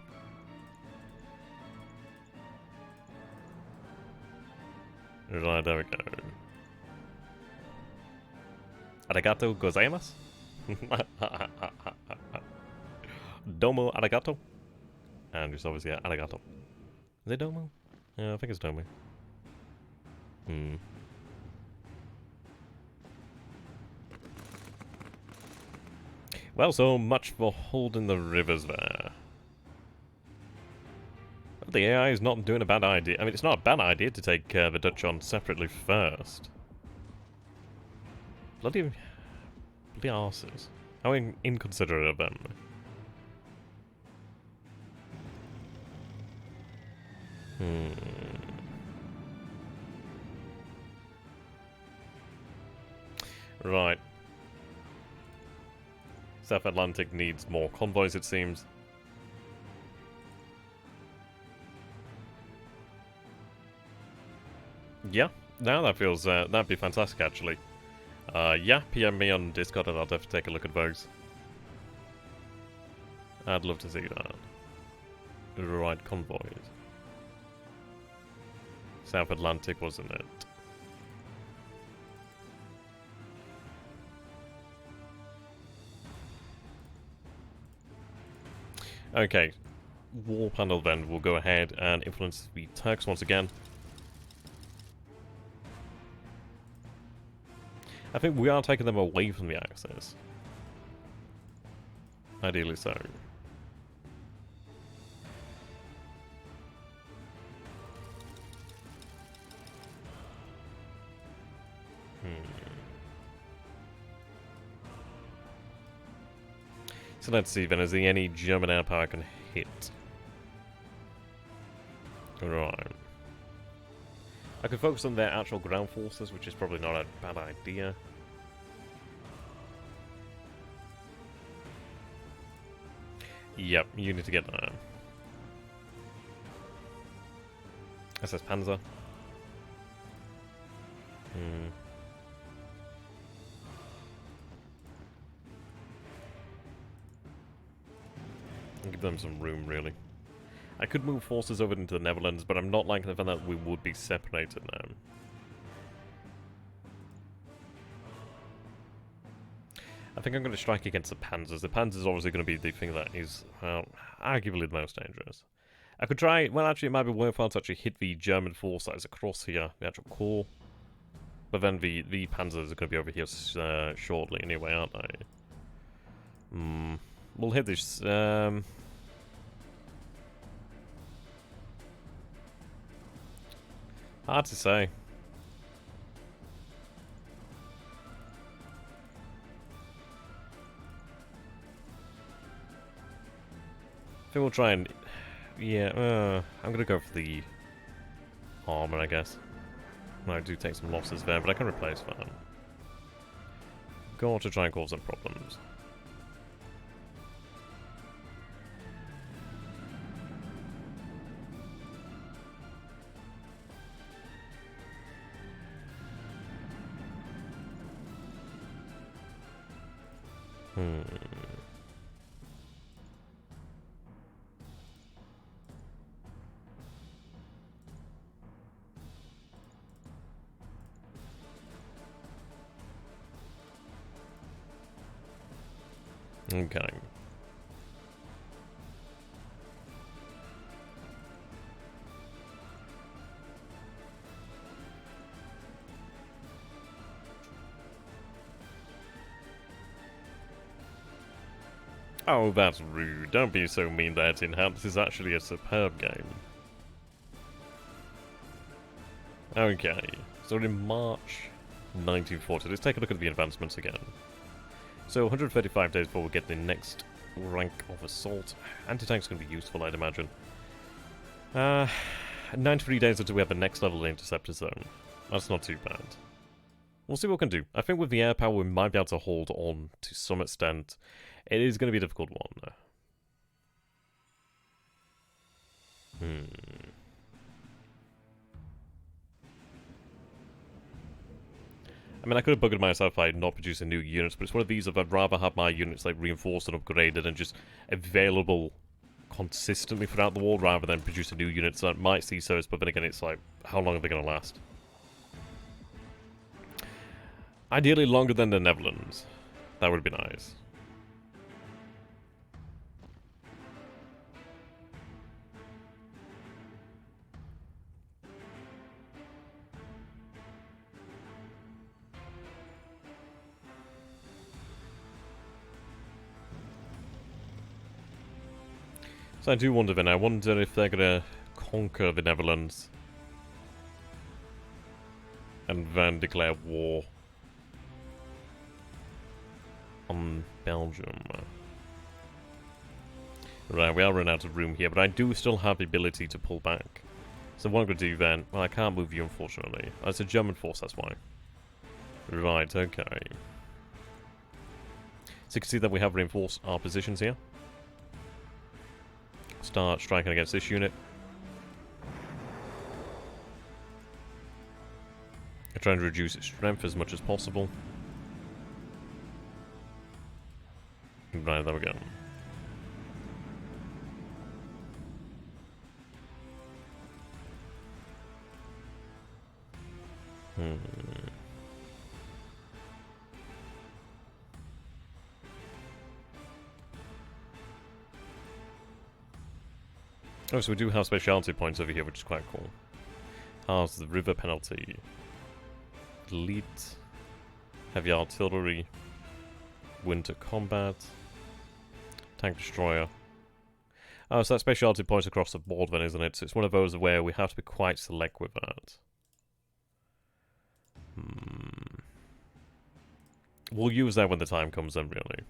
Right, there we go. Arigato gozaimasu. Domo arigato. And just obviously arigato. Is it domo? Yeah, I think it's domo. Well, so much for holding the rivers there. Well, the AI is not doing a bad idea. I mean, it's not a bad idea to take the Dutch on separately first. Bloody arses. How inconsiderate of them. Right. South Atlantic needs more convoys, it seems. Yeah, now that feels, that'd be fantastic, actually. Yeah, PM me on Discord and I'll definitely take a look at those. I'd love to see that. Right, convoys. South Atlantic, wasn't it? Okay, war panel then will go ahead and influence the Turks once again. I think we are taking them away from the Axis. Ideally so. So let's see then, is there any German air power I can hit? Right. I could focus on their actual ground forces, which is probably not a bad idea. Yep, you need to get SS Panzer. Give them some room, really. I could move forces over into the Netherlands, but I'm not liking the fact that we would be separated now. I think I'm going to strike against the Panzers. The Panzers obviously going to be the thing that is, well, arguably the most dangerous. I could try, well actually it might be worthwhile to actually hit the German force that is across here, the actual core. But then the Panzers are going to be over here shortly anyway, aren't they? We'll hit this, hard to say. I think we'll try and... Yeah, I'm gonna go for the armor, I guess. I do take some losses there, but I can replace that. Go on to try and cause some problems. Okay. Oh, that's rude. Don't be so mean there, Tin Hat. This is actually a superb game. Okay. So in March 1940, let's take a look at the advancements again. So 135 days before we get the next rank of assault. Anti-tank's going to be useful, I'd imagine. 93 days until we have the next level of interceptor zone. That's not too bad. We'll see what we can do. I think with the air power we might be able to hold on to some extent. It is going to be a difficult one. I mean, I could have buggered myself by not producing new units, but it's one of these of I'd rather have my units like reinforced and upgraded and just available consistently throughout the war rather than producing new units that might see service, but then again it's like, how long are they going to last? Ideally longer than the Netherlands. That would be nice. So I do wonder then, I wonder if they're gonna conquer the Netherlands and then declare war on Belgium. Right, we are running out of room here, but I do still have the ability to pull back. So what I'm gonna do then, well I can't move you unfortunately. Oh, it's a German force, that's why. Right, okay. So you can see that we have reinforced our positions here. Start striking against this unit. I'm trying to reduce its strength as much as possible. Right, there we go. Oh, so we do have specialty points over here, which is quite cool. Halves the river penalty. Elite. Heavy artillery. Winter combat. Tank destroyer. Oh, so that's specialty points across the board then, isn't it? So it's one of those where we have to be quite select with that. We'll use that when the time comes then, really.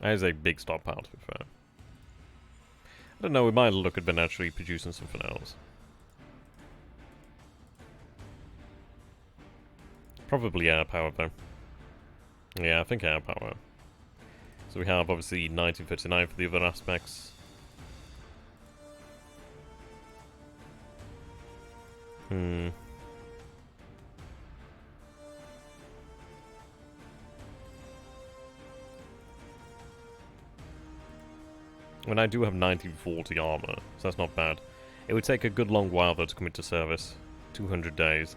That is a big stockpile, to be fair. don't know, we might look at Ben actually producing something else. Probably air power, though. Yeah, I think air power. So we have, obviously, 1939 for the other aspects. And I do have 1940 armor, so that's not bad. It would take a good long while, though, to come into service. 200 days.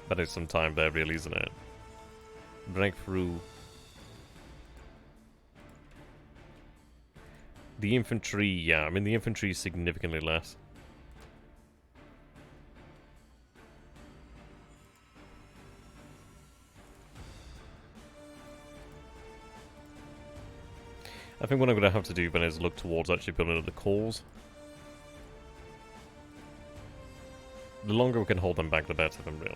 That is some time there, really, isn't it? Breakthrough. The infantry, yeah, I mean, the infantry is significantly less. I think what I'm going to have to do then is look towards actually building up the cores. The longer we can hold them back, the better, then, really.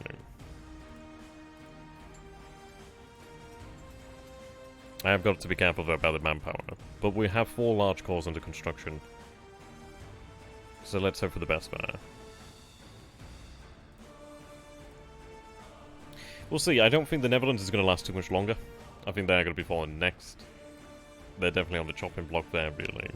I have got to be careful, though, about the manpower. But we have 4 large cores under construction. So let's hope for the best there. We'll see. I don't think the Netherlands is going to last too much longer. I think they're going to be falling next. They're definitely on the chopping block there, really.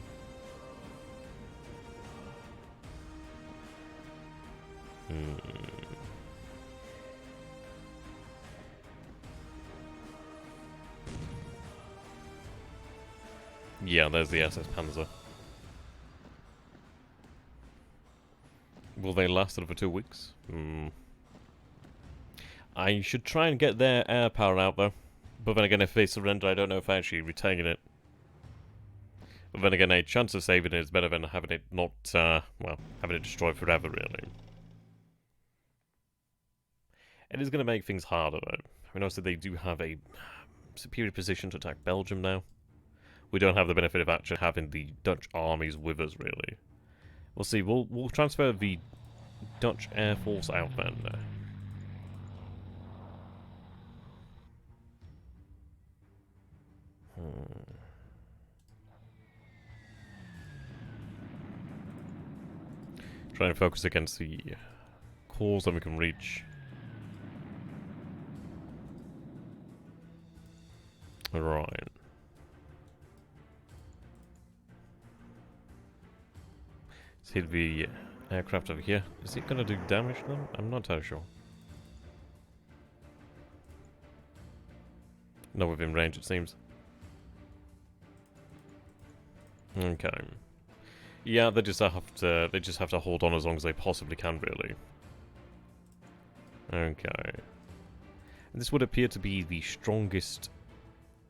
Yeah, there's the SS Panzer. Will they last for 2 weeks? I should try and get their air power out, though. But then again, if they surrender, I don't know if I actually retain it. But then again, a chance of saving it is better than having it not, well, having it destroyed forever, really. It is going to make things harder, though. I mean, also, they do have a superior position to attack Belgium now. We don't have the benefit of actually having the Dutch armies with us, really. We'll see. We'll transfer the Dutch Air Force out then. Try and focus against the cores that we can reach. Right. Let's hit the aircraft over here. Is it going to do damage to them? I'm not entirely sure. Not within range, it seems. Okay. Yeah, they just have to hold on as long as they possibly can, really. Okay. And this would appear to be the strongest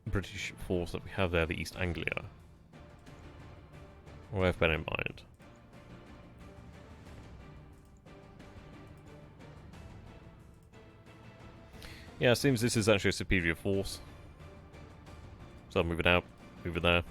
British force that we have there, the East Anglia. Or have bear in mind. Yeah, it seems this is actually a superior force. So I'll move it out, move it there.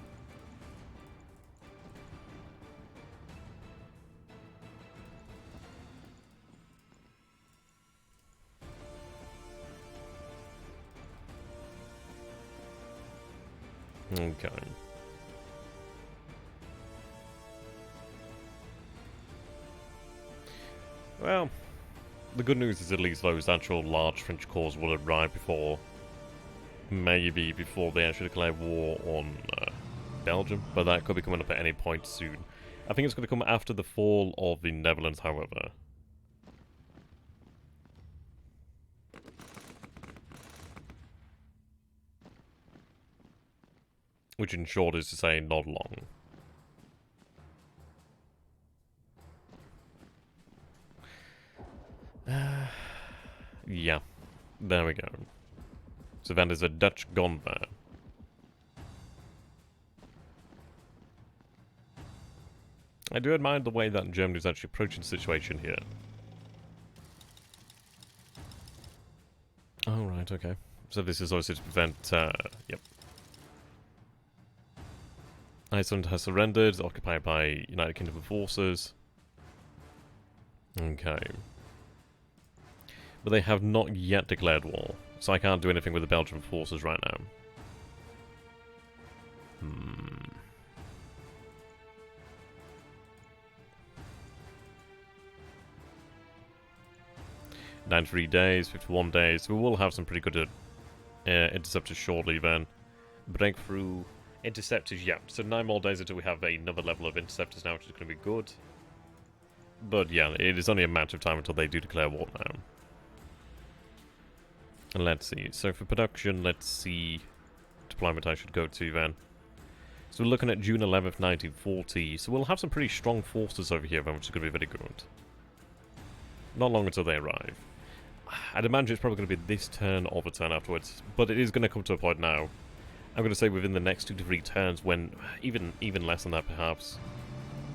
Okay. Well, the good news is at least those actual large French corps will arrive before, maybe before they actually declare war on Belgium, but that could be coming up at any point soon. I think it's going to come after the fall of the Netherlands, however. Which in short is to say, not long. Yeah. There we go. So then there's a Dutch gone there. I do admire the way that Germany is actually approaching the situation here. Oh, right, okay. So this is obviously to prevent, yep. Iceland has surrendered, occupied by United Kingdom forces. Okay. But they have not yet declared war, so I can't do anything with the Belgian forces right now. 93 days, 51 days. We will have some pretty good interceptors shortly then. Breakthrough interceptors, yeah. So 9 more days until we have another level of interceptors now, which is going to be good. But yeah, it is only a matter of time until they do declare war now. And let's see. So for production, let's see deployment I should go to then. So we're looking at June 11th, 1940. So we'll have some pretty strong forces over here then, which is going to be very good. Not long until they arrive. I'd imagine it's probably going to be this turn or the turn afterwards, but it is going to come to a point now. I'm going to say within the next 2 to 3 turns, when even less than that perhaps,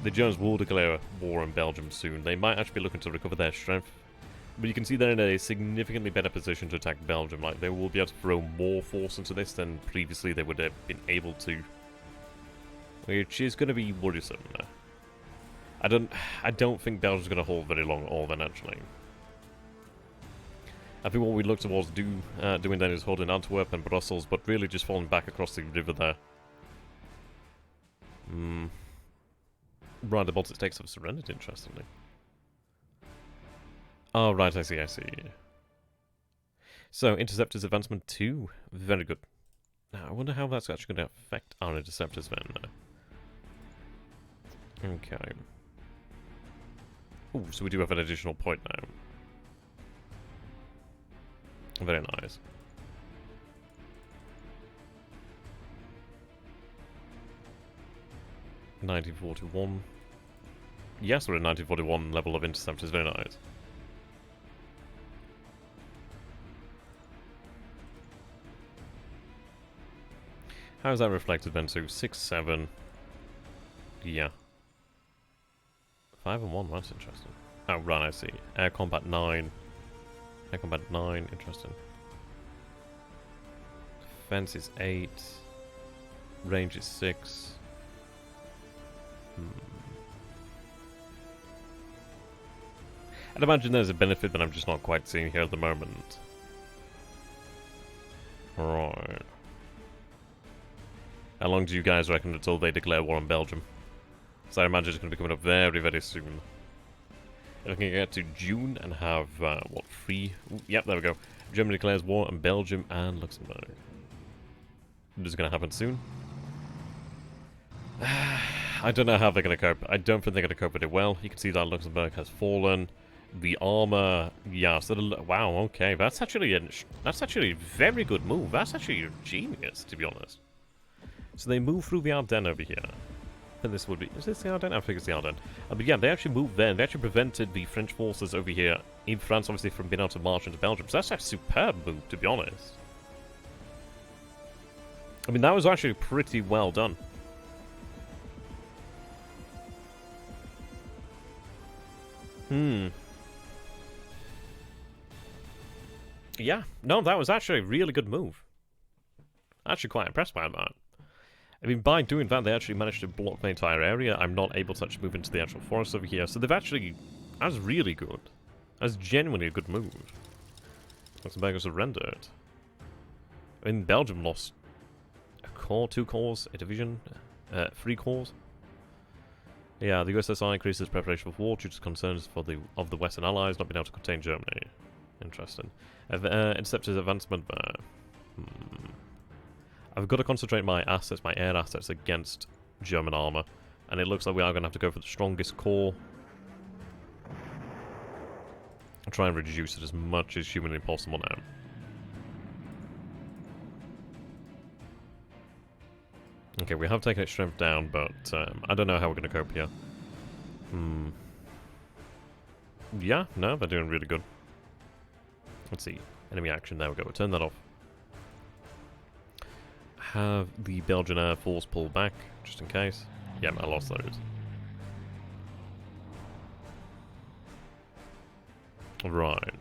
the Germans will declare war on Belgium soon. They might actually be looking to recover their strength, but you can see they're in a significantly better position to attack Belgium. Like, they will be able to throw more force into this than previously they would have been able to, which is going to be worrisome. I don't think Belgium's going to hold very long at all then, actually. I think what we look towards doing then is holding Antwerp and Brussels, but really just falling back across the river there. Right, the Baltic states have surrendered, interestingly. Oh, right, I see. So, Interceptors Advancement 2, very good. Now, I wonder how that's actually going to affect our Interceptors then. Okay. Ooh, so we do have an additional point now. Very nice. (1941). Yes, we're at 1941 level of interceptors. Very nice. How is that reflected then? So 6, 7. Yeah. 5 and 1. That's interesting. Oh, right. I see. Air combat 9. Air combat 9. Interesting. Defense is 8. Range is 6. I'd imagine there's a benefit that I'm just not quite seeing here at the moment. Right. How long do you guys reckon until they declare war on Belgium? So I imagine it's going to be coming up very, very soon. And I can get to June and have, what, 3? Ooh, yep, there we go. Germany declares war on Belgium and Luxembourg. This is going to happen soon. I don't know how they're going to cope. I don't think they're going to cope with it well. You can see that Luxembourg has fallen. The armor, yeah. So wow, okay, that's actually a very good move. That's actually genius, to be honest. So they move through the Ardennes over here. And this would be, is this the Ardennes? I think it's the Ardennes. But yeah, they actually moved there. They actually prevented the French forces over here in France, obviously, from being able to march into Belgium. So that's a superb move, to be honest. I mean, that was actually pretty well done. Yeah, no, that was actually a really good move. Actually quite impressed by that. I mean, by doing that, they actually managed to block the entire area. I'm not able to actually move into the actual forest over here. So they've actually... That's really good. That's genuinely a good move. Luxembourg surrendered. I mean, Belgium lost a corps, 2 corps, a division, 3 corps. Yeah, the USSR increases preparation for war due to concerns of the Western Allies not being able to contain Germany. Interesting. Interceptors advancement there. I've got to concentrate my assets, my air assets, against German armor. And it looks like we are going to have to go for the strongest corps. I'll try and reduce it as much as humanly possible now. Okay, we have taken its strength down, but I don't know how we're going to cope here. Yeah, no, they're doing really good. Let's see. Enemy action, there we go. We'll turn that off. Have the Belgian Air Force pull back, just in case. Yeah, I lost those. Right.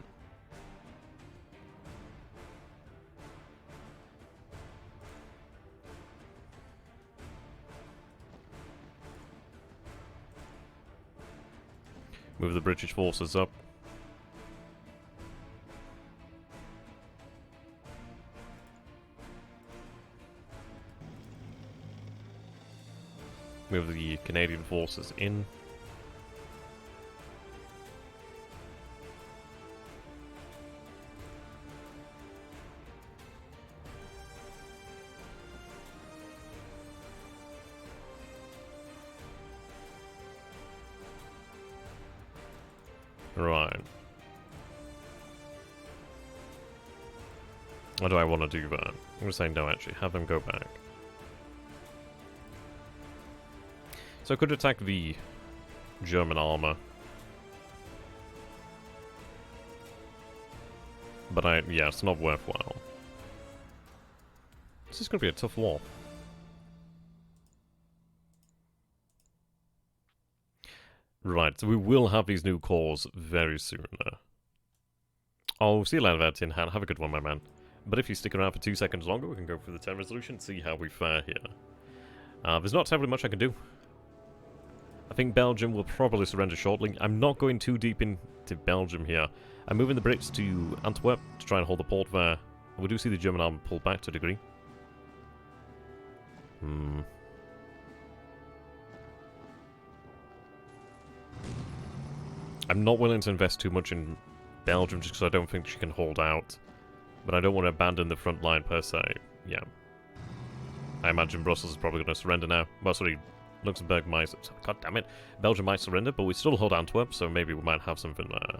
Move the British forces up. Move the Canadian forces in. Right. What do I want to do there? I'm going to say no, actually. Have them go back. So I could attack the German armor. But yeah, it's not worthwhile. This is going to be a tough war. Right, so we will have these new cores very soon. Oh, see you later there, Tin Hat. Have a good one, my man. But if you stick around for 2 seconds longer, we can go through the 10 resolution, see how we fare here. There's not terribly much I can do. I think Belgium will probably surrender shortly. I'm not going too deep into Belgium here. I'm moving the Brits to Antwerp to try and hold the port there. We do see the German army pull back to a degree. I'm not willing to invest too much in Belgium just because I don't think she can hold out. But I don't want to abandon the front line per se. Yeah. I imagine Brussels is probably going to surrender now. Well, sorry, Luxembourg might... God damn it. Belgium might surrender, but we still hold Antwerp, so maybe we might have something there.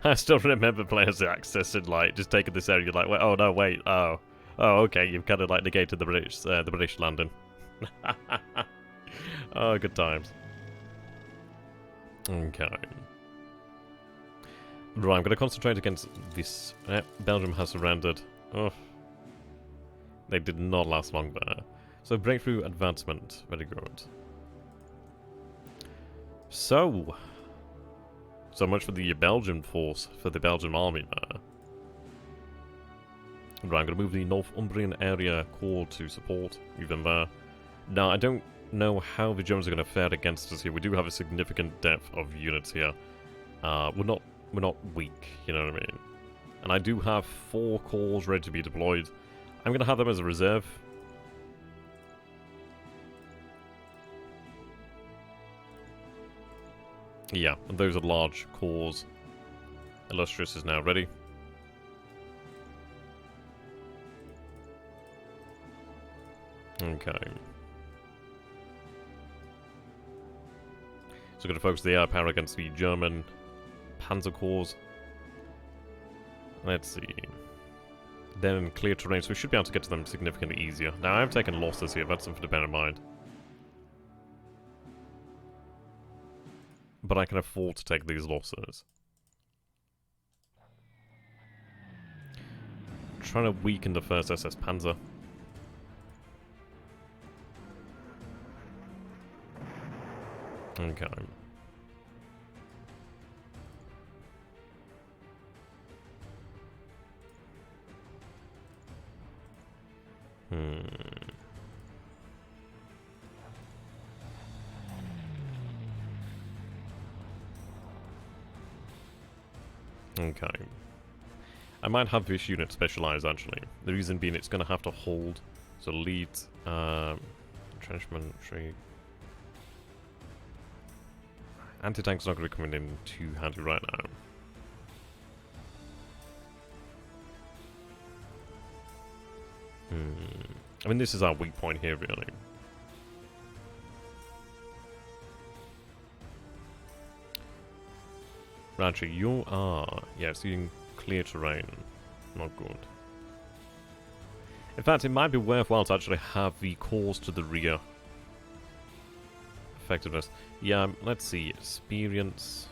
I still remember players that accessed like just taking this area. You're like, wait, oh no, wait, oh, okay, you've kind of like negated the British landing. Oh, good times. Okay. Right, I'm going to concentrate against this. Belgium has surrendered. Oh, they did not last long there. So breakthrough advancement, very good. So much for the Belgian force, for the Belgian army there. Right, I'm going to move the Northumbrian area corps to support, even there. Now, I don't know how the Germans are going to fare against us here. We do have a significant depth of units here. We're not weak, you know what I mean? And I do have 4 corps ready to be deployed. I'm going to have them as a reserve. Yeah, and those are large corps. Illustrious is now ready. Okay. So we're going to focus the air power against the German Panzer Corps. Let's see. Then clear terrain, so we should be able to get to them significantly easier. Now, I have taken losses here, that's something to bear in mind. But I can afford to take these losses. Trying to weaken the 1st SS Panzer. Okay. Okay. I might have this unit specialized, actually. The reason being it's going to have to hold. So lead, entrenchment, tree. Anti-tank's not going to be coming in too handy right now. I mean, this is our weak point here, really. Actually, you are... Yes, you can clear terrain. Not good. In fact, it might be worthwhile to actually have the cores to the rear. Effectiveness. Yeah, let's see. Experience.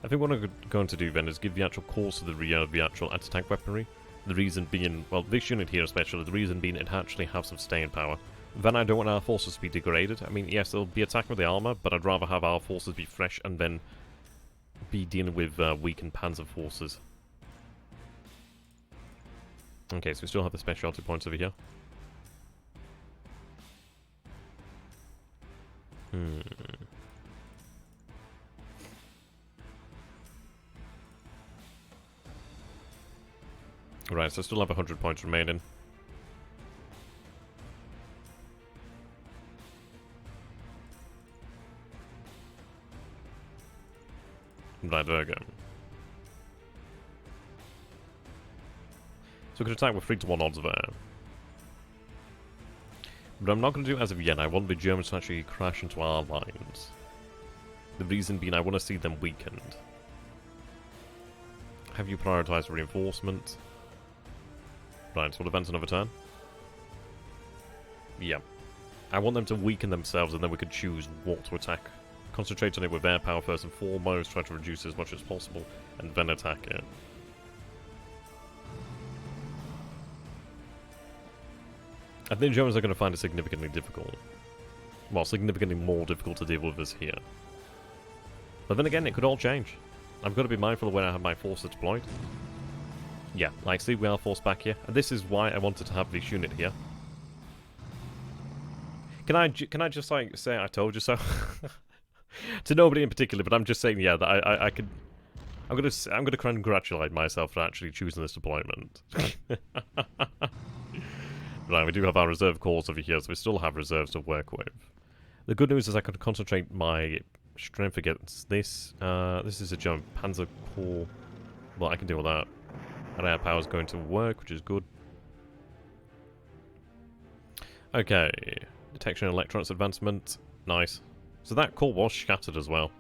I think what I'm going to do then is give the actual cores to the rear of the actual anti-tank weaponry. The reason being, well, this unit here especially, the reason being it actually has some staying power. Then I don't want our forces to be degraded. I mean, yes, they'll be attacking with the armor, but I'd rather have our forces be fresh and then be dealing with weakened panzer forces. Okay, so we still have the specialty points over here. Right, so I still have 100 points remaining. Right, there we go. So we can attack with 3-to-1 odds there. But I'm not going to do it as of yet. I want the Germans to actually crash into our lines. The reason being I want to see them weakened. Have you prioritized reinforcement? Right, so we'll advance another turn. Yeah. I want them to weaken themselves and then we could choose what to attack. Concentrate on it with air power first and foremost, try to reduce it as much as possible, and then attack it. I think Germans are going to find it significantly difficult. Well, significantly more difficult to deal with us here. But then again, it could all change. I've got to be mindful of when I have my forces deployed. Yeah, like, see, we are forced back here. And this is why I wanted to have this unit here. Can I just, like, say I told you so? To nobody in particular, but I'm just saying, yeah, that I could... I'm gonna congratulate myself for actually choosing this deployment. Right, we do have our reserve corps over here, so we still have reserves to work with. The good news is I can concentrate my strength against this. This is a German Panzer Corps. Well, I can deal with that. And air power is going to work, which is good. Okay. Detection and electronics advancement. Nice. So that corps was shattered as well.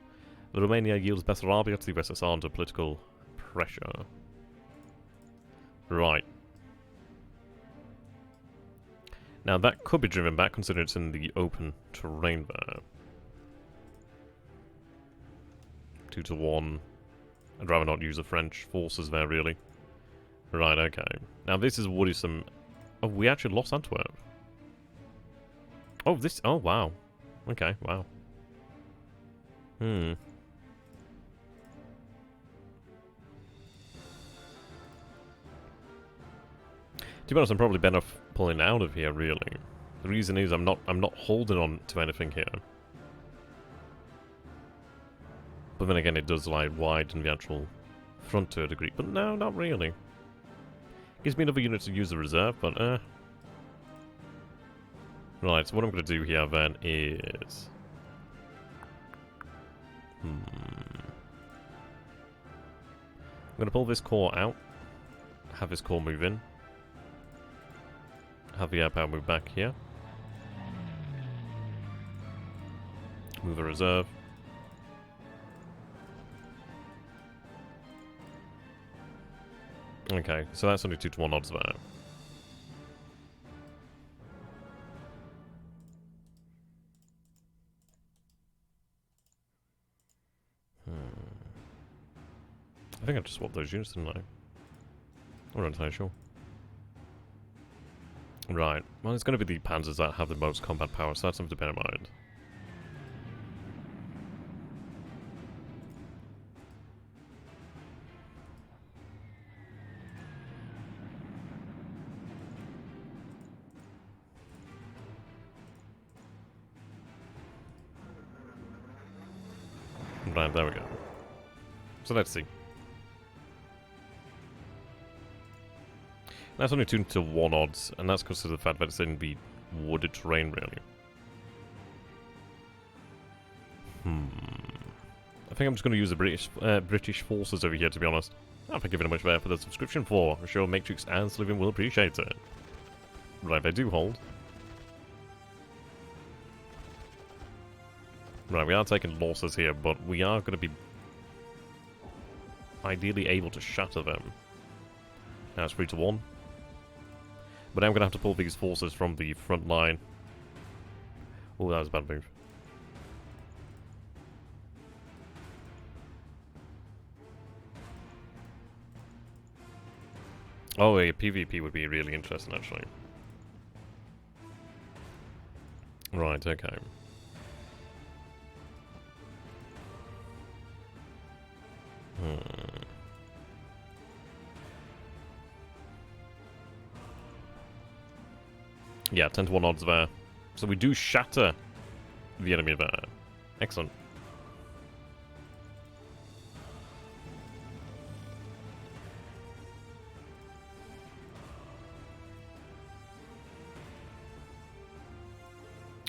The Romania yields Bessarabia to the USSR under political pressure. Right. Now that could be driven back considering it's in the open terrain there. 2-1. I'd rather not use the French forces there really. Right, okay. Now this is worrisome. Oh, we actually lost Antwerp. Oh, this... Oh, wow. Okay, wow. To be honest, I'm probably better off pulling out of here, really. The reason is I'm not holding on to anything here. But then again, it does lie widen the actual front to a degree. But no, not really. Gives me another unit to use the reserve, but Right, so what I'm going to do here then is... I'm going to pull this core out. Have this core move in. Have the air power move back here. Move a reserve. Okay, so that's only 2-1 odds there. I think I just swapped those units, didn't I? I'm not entirely sure. Right. Well, it's going to be the panzers that have the most combat power, so that's something to bear in mind. Right, there we go. So let's see. That's only 2-1 odds, and that's because of the fact that it's in the wooded terrain, really. I think I'm just going to use the British forces over here, to be honest. Thank you very much there for the subscription for. I'm sure Matrix and Slivian will appreciate it. Right, they do hold. Right, we are taking losses here, but we are going to be ideally able to shatter them. Now it's 3-1. But I'm going to have to pull these forces from the front line. Oh, that was a bad move. Oh, a PvP would be really interesting, actually. Right, okay. Yeah, 10-1 odds there. So we do shatter the enemy there. Excellent.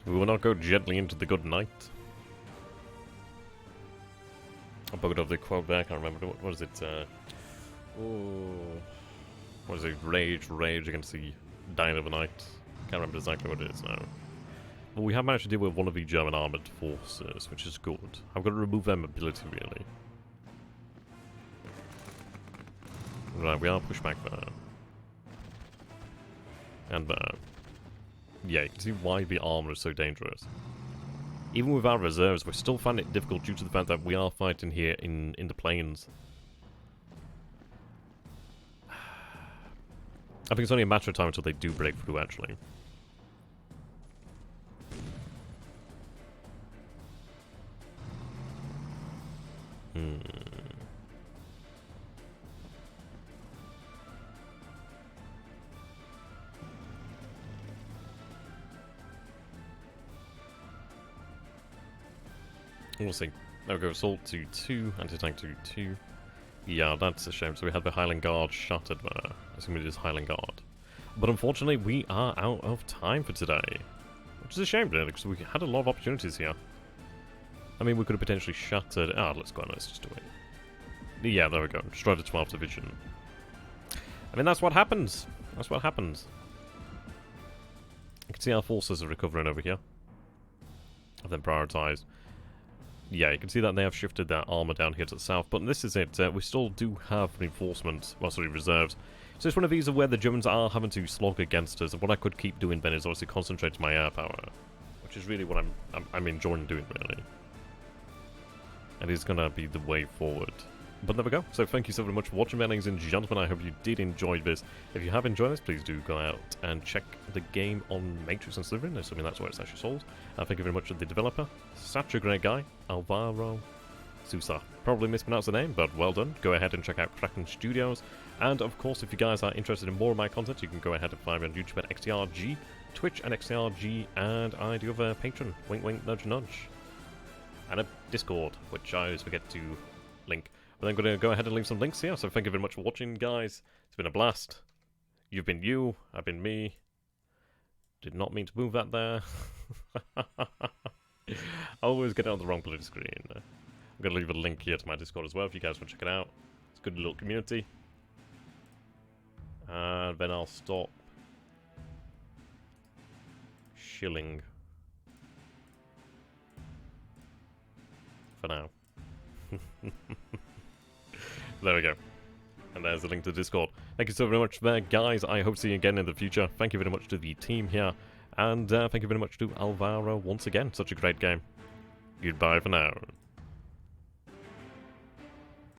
We will not go gently into the good night. I bugged up the quote there, I can't remember. What is it? What is it? Rage against the dying of the night. Can't remember exactly what it is now. But we have managed to deal with one of the German armoured forces, which is good. I've got to remove their mobility, really. Right, we are pushed back there. And there. Yeah, you can see why the armour is so dangerous. Even with our reserves, we still find it difficult due to the fact that we are fighting here in the plains. I think it's only a matter of time until they do break through, actually. We'll see. There we go, assault to 2, anti-tank to 2. Yeah, that's a shame. So we had the Highland Guard shattered there. That's going to be this Highland Guard. But unfortunately, we are out of time for today. Which is a shame, really, because we had a lot of opportunities here. I mean, we could have potentially shattered... Ah, let's go on, let's just do it. Yeah, there we go. Destroy the 12th Division. I mean, that's what happens. That's what happens. You can see our forces are recovering over here. I've then prioritised. Yeah, you can see that they have shifted their armour down here to the south, but this is it. We still do have reinforcements, well, sorry, reserves. So it's one of these where the Germans are having to slog against us, and what I could keep doing then is obviously concentrate my air power, which is really what I'm enjoying doing, really. And it's going to be the way forward. But there we go. So thank you so very much for watching, ladies and gentlemen. I hope you did enjoy this. If you have enjoyed this, please do go out and check the game on Matrix and Slytherin. Assuming that's where it's actually sold. Thank you very much to the developer. Such a great guy. Alvaro Sousa. Probably mispronounced the name, but well done. Go ahead and check out Kraken Studios. And of course, if you guys are interested in more of my content, you can go ahead and find me on YouTube at XTRG, Twitch at XTRG, and I do have a Patreon. Wink wink, nudge nudge. And a Discord, which I always forget to link. But I'm going to go ahead and leave some links here, so thank you very much for watching, guys. It's been a blast. You've been you, I've been me. Did not mean to move that there. I always get it on the wrong blue screen. I'm going to leave a link here to my Discord as well, if you guys want to check it out. It's a good little community. And then I'll stop shilling for now. There we go. And there's the link to Discord. Thank you so very much there, guys. I hope to see you again in the future. Thank you very much to the team here. And thank you very much to Alvaro once again. Such a great game. Goodbye for now.